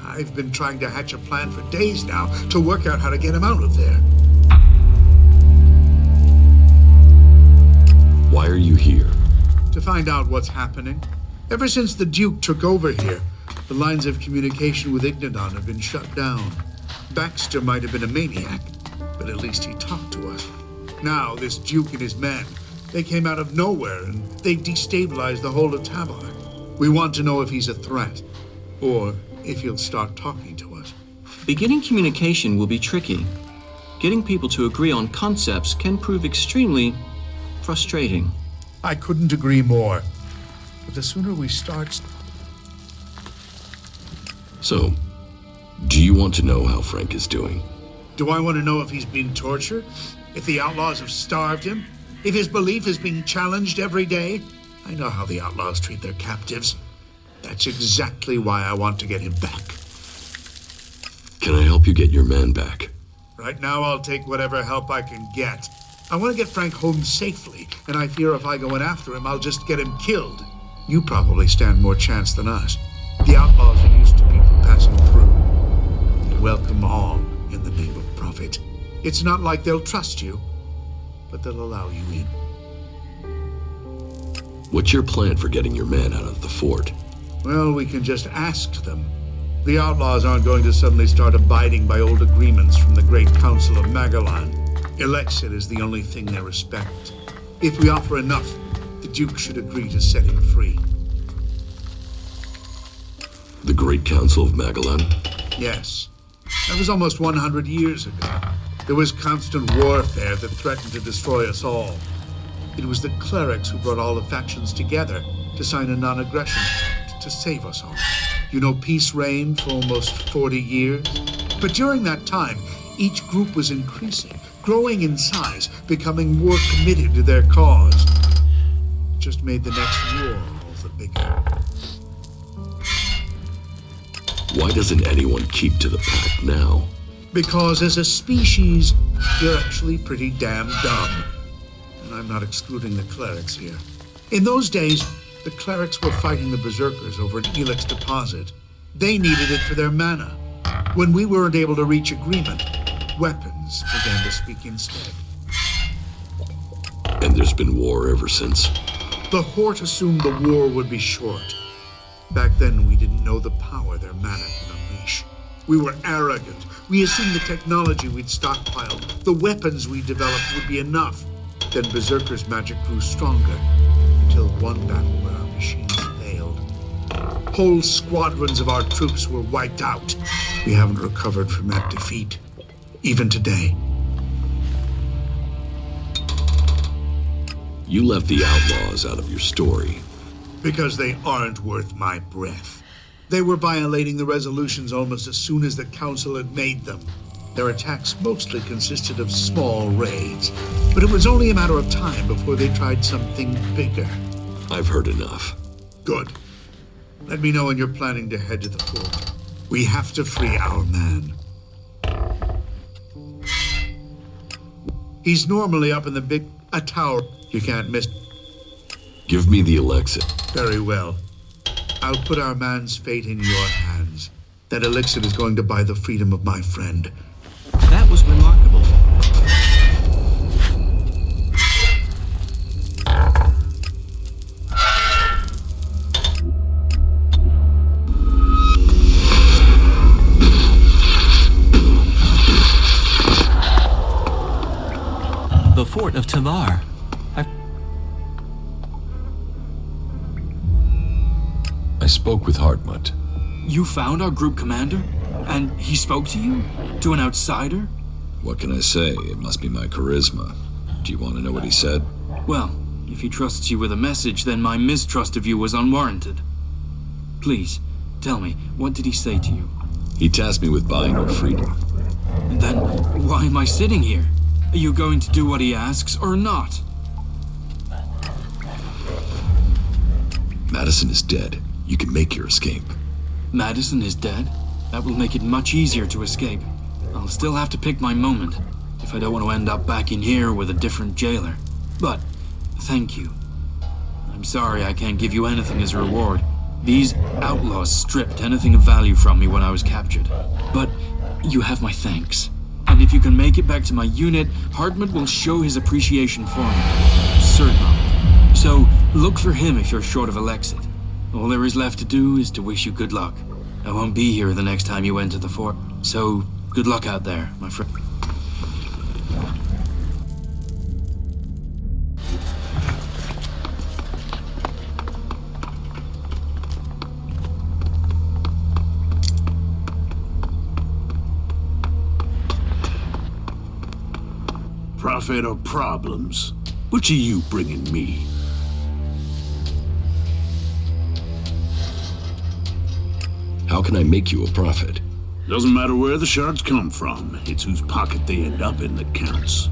I've been trying to hatch a plan for days now to work out how to get him out of there.
are you here?
To find out what's happening. Ever since the Duke took over here, the lines of communication with Ignodon have been shut down. Baxter might have been a maniac, but at least he talked to us. Now, this Duke and his men, they came out of nowhere and they destabilized the whole of Tavar. We want to know if he's a threat, or if he'll start talking to us.
Beginning communication will be tricky. Getting people to agree on concepts can prove extremely frustrating.
I couldn't agree more. But the sooner we start...
So, do you want to know how Frank is doing?
Do I want to know if he's been tortured? If the outlaws have starved him? If his belief is being challenged every day? I know how the outlaws treat their captives. That's exactly why I want to get him back.
Can I help you get your man back?
Right now, I'll take whatever help I can get. I want to get Frank home safely, and I fear if I go in after him, I'll just get him killed. You probably stand more chance than us. The outlaws are used to people passing through. They welcome all in the name of profit. It's not like they'll trust you, but they'll allow you in.
What's your plan for getting your man out of the fort?
Well, we can just ask them. The outlaws aren't going to suddenly start abiding by old agreements from the Great Council of Magellan. ELEX is the only thing they respect. If we offer enough, the Duke should agree to set him free.
The Great Council of Magellan?
Yes. That was almost 100 years ago. There was constant warfare that threatened to destroy us all. It was the clerics who brought all the factions together to sign a non-aggression pact to save us all. You know, peace reigned for almost 40 years. But during that time, each group was increasing, growing in size, becoming more committed to their cause. It just made the next war all the bigger.
Why doesn't anyone keep to the pact now?
Because as a species, you're actually pretty damn dumb. And I'm not excluding the clerics here. In those days, the clerics were fighting the berserkers over an ELEX deposit. They needed it for their mana. When we weren't able to reach agreement, weapons began to speak instead.
And there's been war ever since.
The Horde assumed the war would be short. Back then, we didn't know the power their mana can unleash. We were arrogant. We assumed the technology we'd stockpiled, the weapons we developed would be enough. Then Berserker's magic grew stronger, until one battle where our machines failed. Whole squadrons of our troops were wiped out. We haven't recovered from that defeat, even today.
You left the outlaws out of your story.
Because they aren't worth my breath. They were violating the resolutions almost as soon as the Council had made them. Their attacks mostly consisted of small raids, but it was only a matter of time before they tried something bigger.
I've heard enough.
Good. Let me know when you're planning to head to the fort. We have to free our man. He's normally up in the big tower. You can't miss.
Give me the elixir.
Very well. I'll put our man's fate in your hands. That elixir is going to buy the freedom of my friend.
That was remarkable. The fort of Tavar.
I spoke with Hartmut.
You found our group commander? And he spoke to you? To an outsider?
What can I say? It must be my charisma. Do you want to know what he said?
Well, if he trusts you with a message, then my mistrust of you was unwarranted. Please, tell me, what did he say to you?
He tasked me with buying your freedom.
Then why am I sitting here? Are you going to do what he asks or not?
Madison is dead. You can make your escape.
Madison is dead? That will make it much easier to escape. I'll still have to pick my moment, if I don't want to end up back in here with a different jailer. But, thank you. I'm sorry I can't give you anything as a reward. These outlaws stripped anything of value from me when I was captured. But, you have my thanks. And if you can make it back to my unit, Hartmut will show his appreciation for me. I'm certain of it. So, look for him if you're short of ELEX. All there is left to do is to wish you good luck. I won't be here the next time you enter the fort, so good luck out there, my friend.
Prophet or problems? Which are you bringing me?
How can I make you a prophet?
Doesn't matter where the shards come from, it's whose pocket they end up in that counts.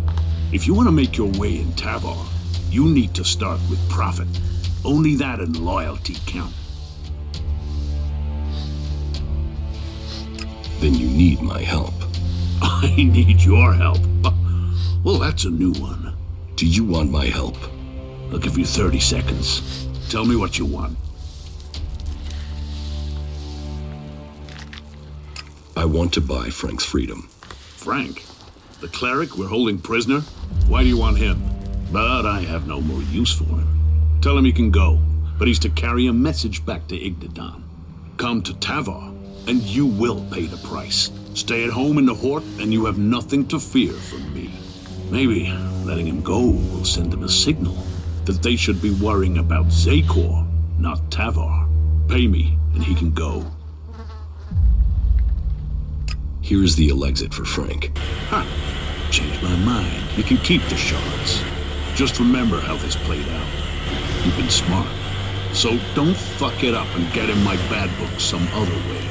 If you want to make your way in Tavar, you need to start with profit. Only that and loyalty count.
Then you need my help.
I need your help. Well, that's a new one.
Do you want my help?
I'll give you 30 seconds. Tell me what you want.
I want to buy Frank's freedom.
Frank? The cleric we're holding prisoner? Why do you want him? But I have no more use for him. Tell him he can go, but he's to carry a message back to Igdadan. Come to Tavar, and you will pay the price. Stay at home in the Hort, and you have nothing to fear from me. Maybe letting him go will send them a signal that they should be worrying about Zakor, not Tavar. Pay me, and he can go.
Here's the exit for Frank.
Ha! Changed my mind. You can keep the shards. Just remember how this played out. You've been smart. So don't fuck it up and get in my bad book some other way.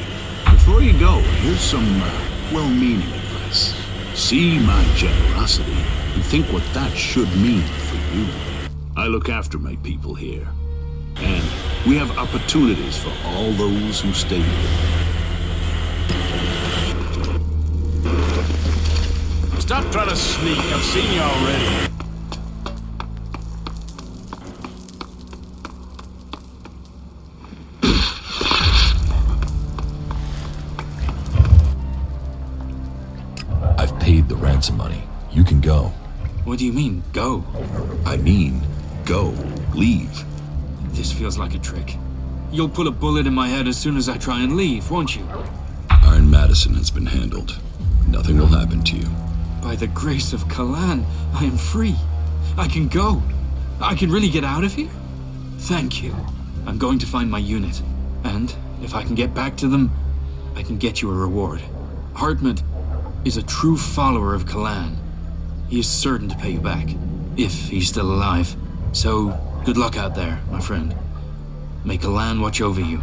Before you go, here's some well-meaning advice. See my generosity and think what that should mean for you. I look after my people here. And we have opportunities for all those who stay here.
Stop trying to sneak. I've seen you already.
I've paid the ransom money. You can go.
What do you mean, go?
I mean, go. Leave.
This feels like a trick. You'll put a bullet in my head as soon as I try and leave, won't you?
Iron Madison has been handled. Nothing will happen to you.
By the grace of Kalan, I am free. I can go. I can really get out of here? Thank you. I'm going to find my unit. And if I can get back to them, I can get you a reward. Hartmut is a true follower of Kalan. He is certain to pay you back, if he's still alive. So, good luck out there, my friend. May Kalan watch over you.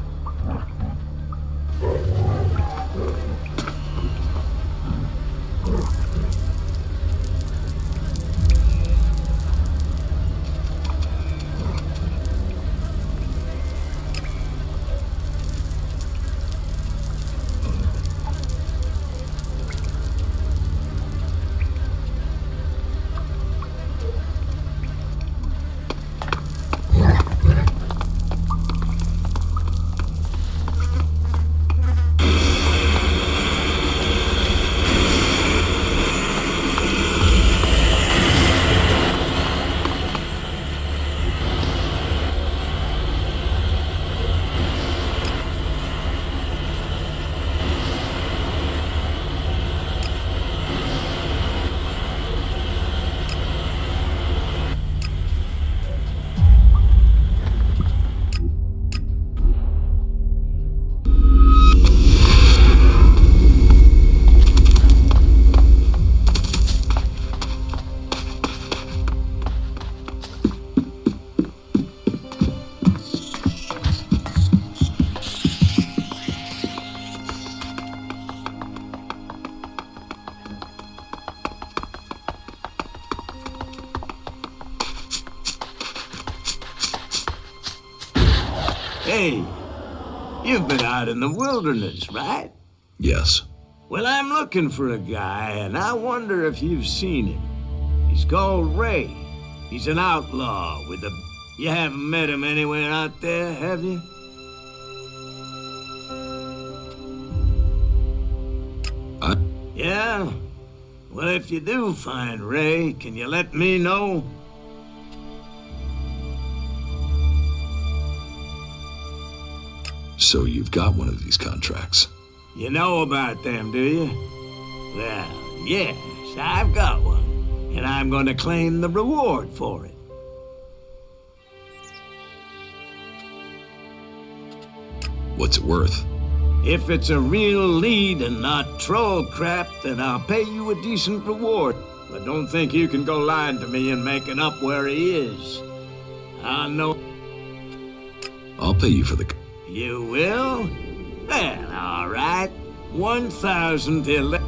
Hey, you've been out in the wilderness, right?
Yes.
Well, I'm looking for a guy, and I wonder if you've seen him. He's called Ray. He's an outlaw with a... You haven't met him anywhere out there, have you? Yeah? Well, if you do find Ray, can you let me know?
So you've got one of these contracts.
You know about them, do you? Well, yes, I've got one, and I'm going to claim the reward for it.
What's it worth?
If it's a real lead and not troll crap, then I'll pay you a decent reward. But don't think you can go lying to me and making up where he is. I know.
I'll pay you for the...
You will? Well, all right. 1,011.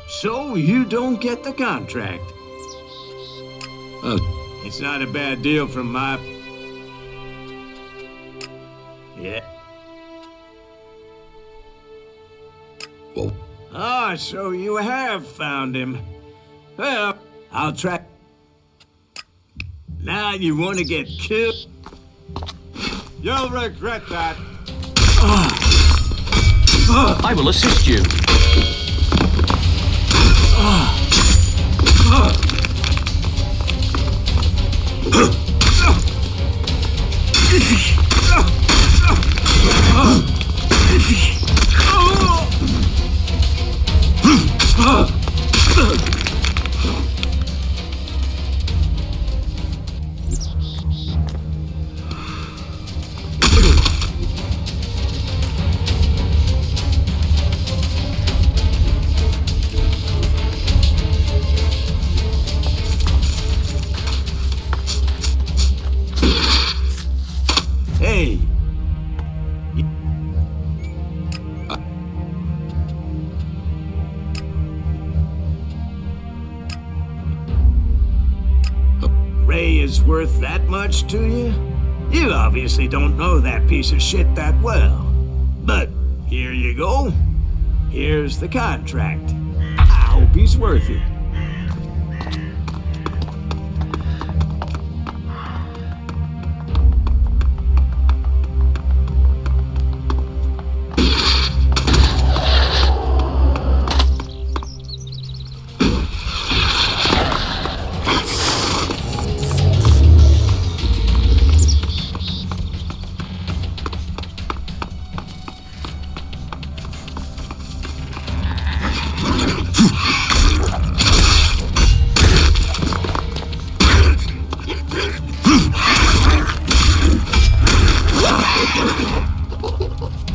So you don't get the contract. It's not a bad deal from my... Yeah.
Well...
Ah, so you have found him. Well, I'll try... Now you want to get killed? You'll regret that.
I will assist you.
Hey. Ray is worth that much to you? You obviously don't know that piece of shit that well. But here you go. Here's the contract. I hope he's worth it.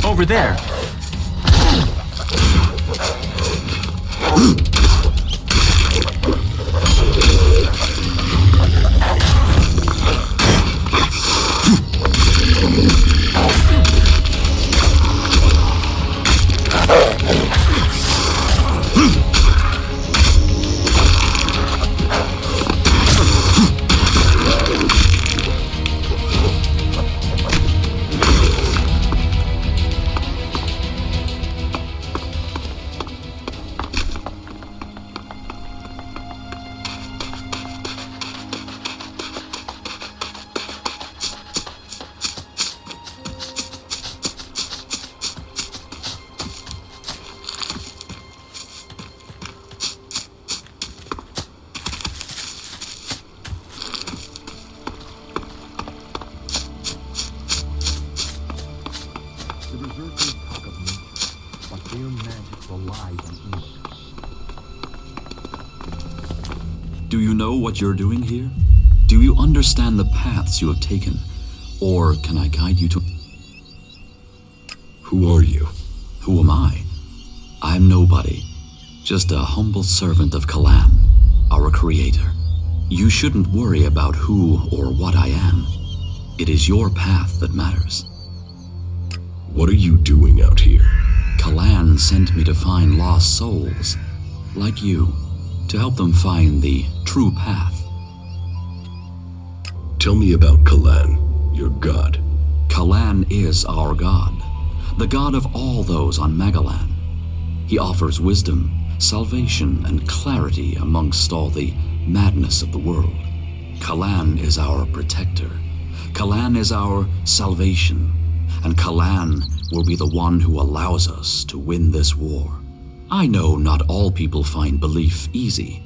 Over there.
Do you know what you're doing here? Do you understand the paths you have taken? Or can I guide you to... Who are you? Who am I? I'm nobody. Just a humble servant of Kalan, our creator. You shouldn't worry about who or what I am. It is your path that matters. What are you doing out here? Kalan sent me to find lost souls, like you, to help them find the true path. Tell me about Kalan, your god. Kalan is our god, the god of all those on Magalan. He offers wisdom, salvation, and clarity amongst all the madness of the world. Kalan is our protector. Kalan is our salvation. And Kalan will be the one who allows us to win this war. I know not all people find belief easy.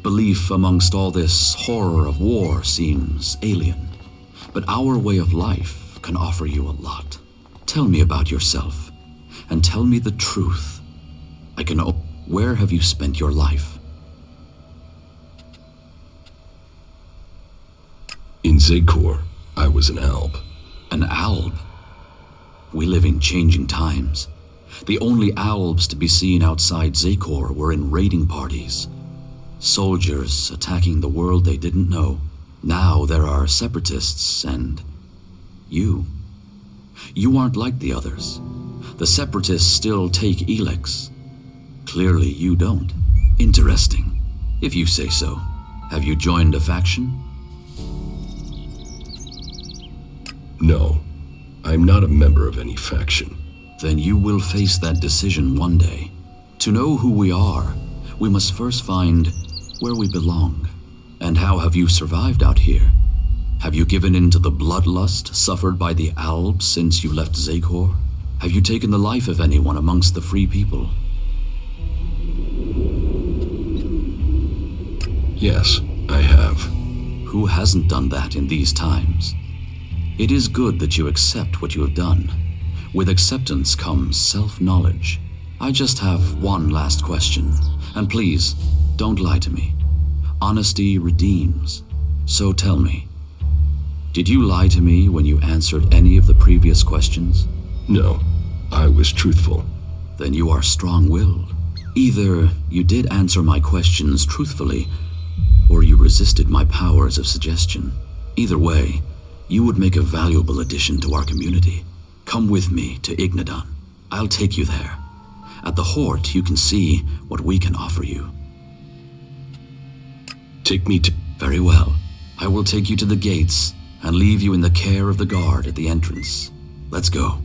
Belief amongst all this horror of war seems alien.
But our way of life can offer you a lot. Tell me about yourself, and tell me the truth. I can know. Where have you spent your life?
In Zakor, I was an alb.
An alb? We live in changing times. The only albs to be seen outside Zakor were in raiding parties. Soldiers attacking the world they didn't know. Now there are separatists and you. You aren't like the others. The separatists still take ELEX. Clearly you don't. Interesting. If you say so. Have you joined a faction?
No, I'm not a member of any faction.
Then you will face that decision one day. To know who we are, we must first find where we belong. And how have you survived out here? Have you given in to the bloodlust suffered by the Albs since you left Zakor? Have you taken the life of anyone amongst the free people?
Yes, I have.
Who hasn't done that in these times? It is good that you accept what you have done. With acceptance comes self-knowledge. I just have one last question, and please, don't lie to me. Honesty redeems. So tell me, did you lie to me when you answered any of the previous questions?
No, I was truthful.
Then you are strong-willed. Either you did answer my questions truthfully, or you resisted my powers of suggestion. Either way, you would make a valuable addition to our community. Come with me to Ignadon. I'll take you there. At the Hort, you can see what we can offer you.
Take me to...
Very well. I will take you to the gates and leave you in the care of the guard at the entrance. Let's go.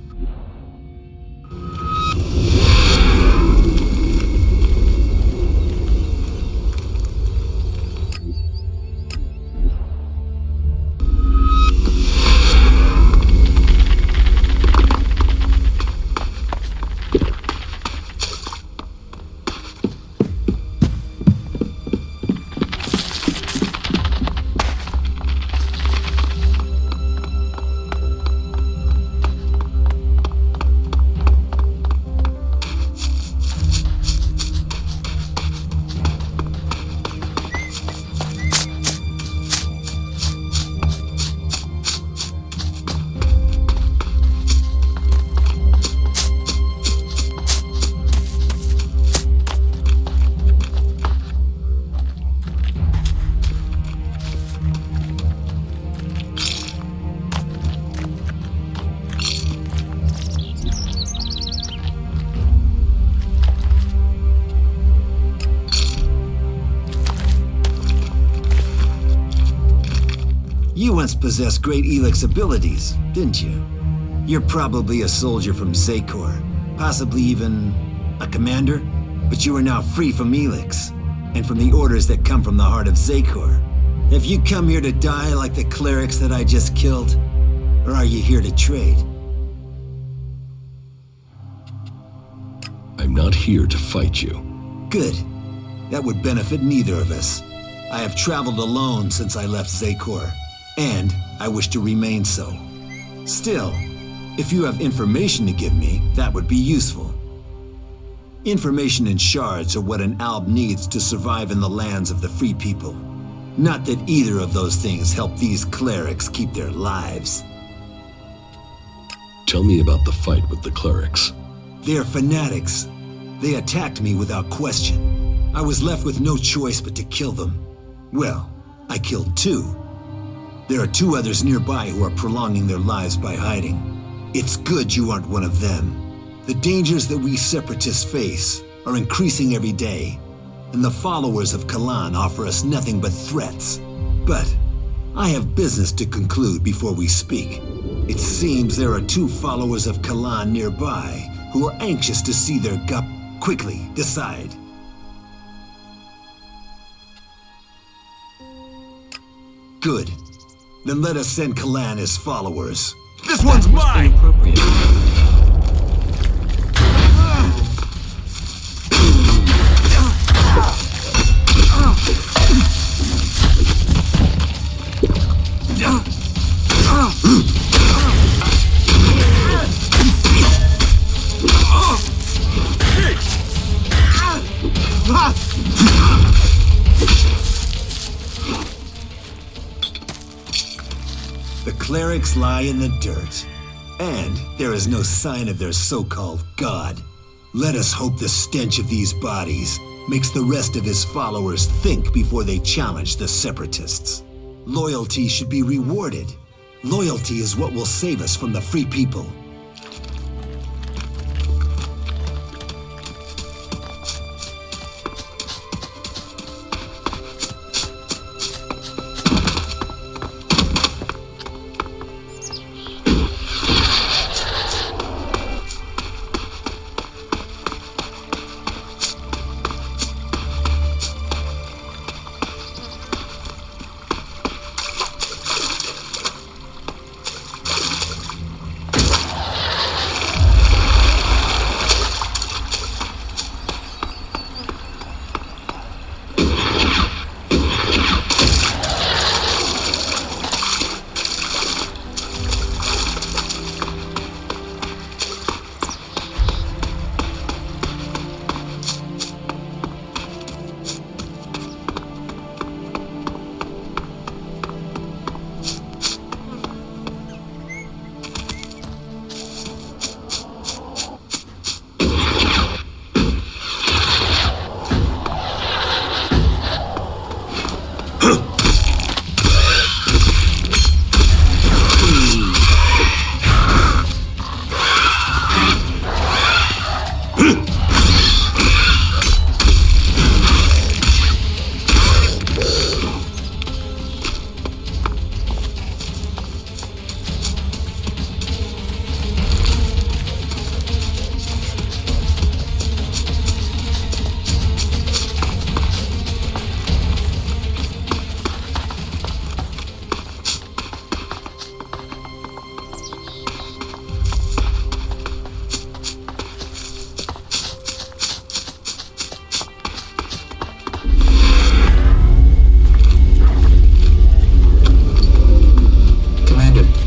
You once possessed great ELEX abilities, didn't you? You're probably a soldier from Zakor, possibly even a commander, but you are now free from ELEX, and from the orders that come from the heart of Zakor. Have you come here to die like the clerics that I just killed? Or are you here to trade?
I'm not here to fight you.
Good. That would benefit neither of us. I have traveled alone since I left Zakor, and I wish to remain so. Still, if you have information to give me, that would be useful. Information and shards are what an alb needs to survive in the lands of the free people. Not that either of those things help these clerics keep their lives.
Tell me about the fight with the clerics.
They are fanatics. They attacked me without question. I was left with no choice but to kill them. Well, I killed two. There are two others nearby who are prolonging their lives by hiding. It's good you aren't one of them. The dangers that we separatists face are increasing every day, and the followers of Kalan offer us nothing but threats. But I have business to conclude before we speak. It seems there are two followers of Kalan nearby who are anxious to see their gup. Quickly, decide. Good. Then let us send Kalan as followers. This one's mine!
clerics lie in the dirt, and there is no sign of their so-called god. Let us hope the stench of these bodies makes the rest of his followers think before they challenge the separatists. Loyalty should be rewarded. Loyalty is what will save us from the free people.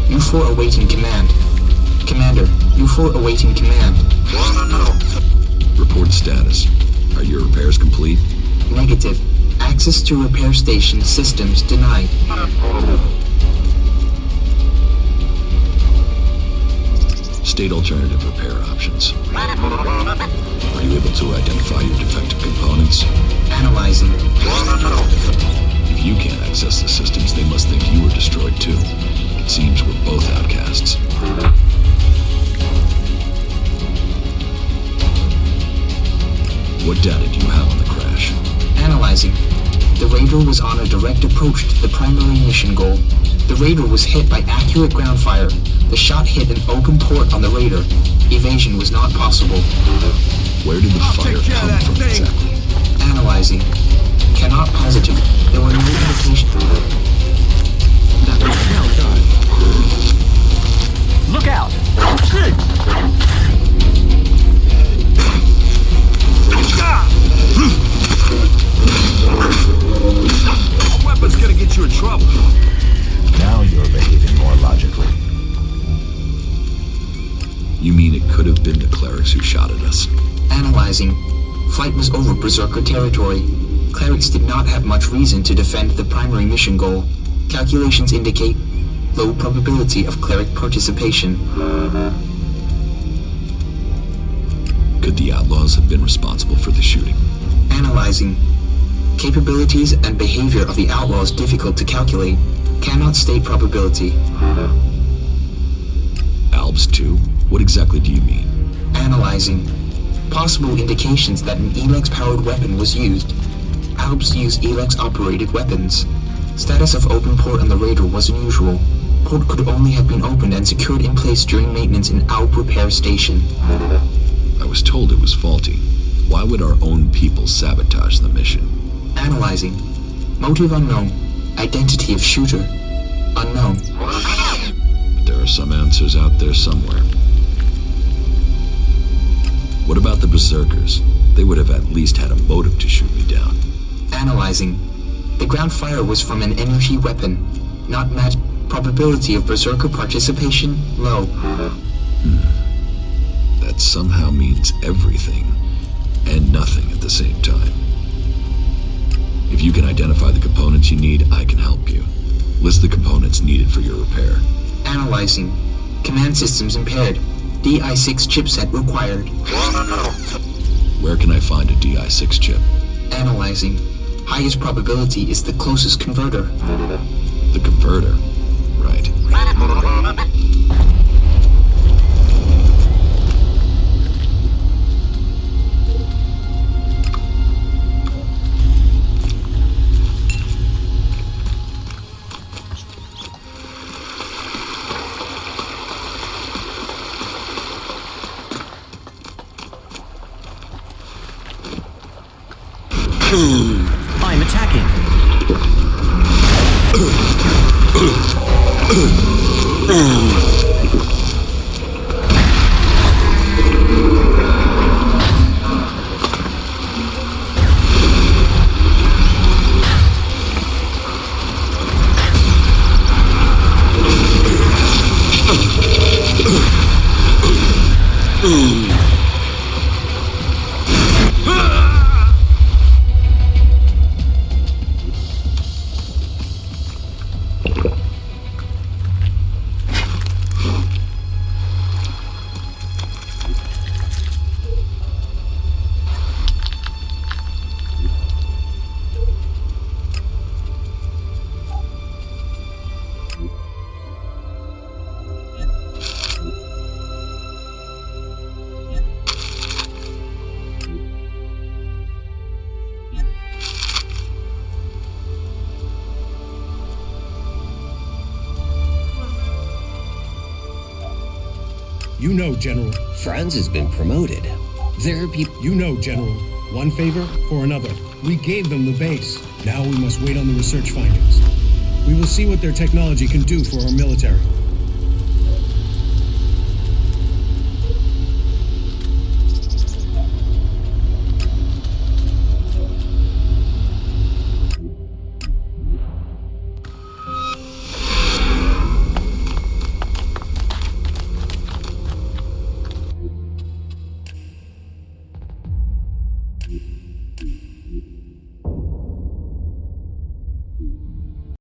U4 awaiting command. Commander, U4 awaiting command.
Report status. Are your repairs complete?
Negative. Access to repair station systems denied.
State alternative repair options. Are you able to identify your defective components?
Analyzing.
If you can't access the systems, they must think you were destroyed too. It seems we're both outcasts. What data do you have on the crash?
Analyzing. The Raider was on a direct approach to the primary mission goal. The Raider was hit by accurate ground fire. The shot hit an open port on the Raider. Evasion was not possible.
Where did the fire come from exactly?
Analyzing. Cannot positive. There were no indications.
That was well done.
Look out!
Weapon's gonna get you in trouble.
Now you're behaving more logically.
You mean it could have been the clerics who shot at us?
Analyzing. Flight was over Berserker territory. Clerics did not have much reason to defend the primary mission goal. Calculations indicate low probability of cleric participation.
Could the outlaws have been responsible for the shooting?
Analyzing. Capabilities and behavior of the outlaws difficult to calculate. Cannot state probability.
Albs 2? What exactly do you mean?
Analyzing. Possible indications that an ELEX-powered weapon was used. Albs use ELEX-operated weapons. Status of open port on the Raider was unusual. Port could only have been opened and secured in place during maintenance in Alb repair station.
I was told it was faulty. Why would our own people sabotage the mission?
Analyzing. Motive unknown. Identity of shooter unknown.
But there are some answers out there somewhere. What about the Berserkers? They would have at least had a motive to shoot me down.
Analyzing. The ground fire was from an energy weapon. Not matched. Probability of Berserker participation low.
That somehow means everything and nothing at the same time. If you can identify the components you need, I can help you. List the components needed for your repair.
Analyzing. Command systems impaired. DI6 chipset required.
Where can I find a DI6 chip?
Analyzing. Highest probability is the closest converter.
The converter? Right.
I'm attacking.
You know, General.
Franz has been promoted. There are people...
You know, General. One favor for another. We gave them the base. Now we must wait on the research findings. We will see what their technology can do for our military.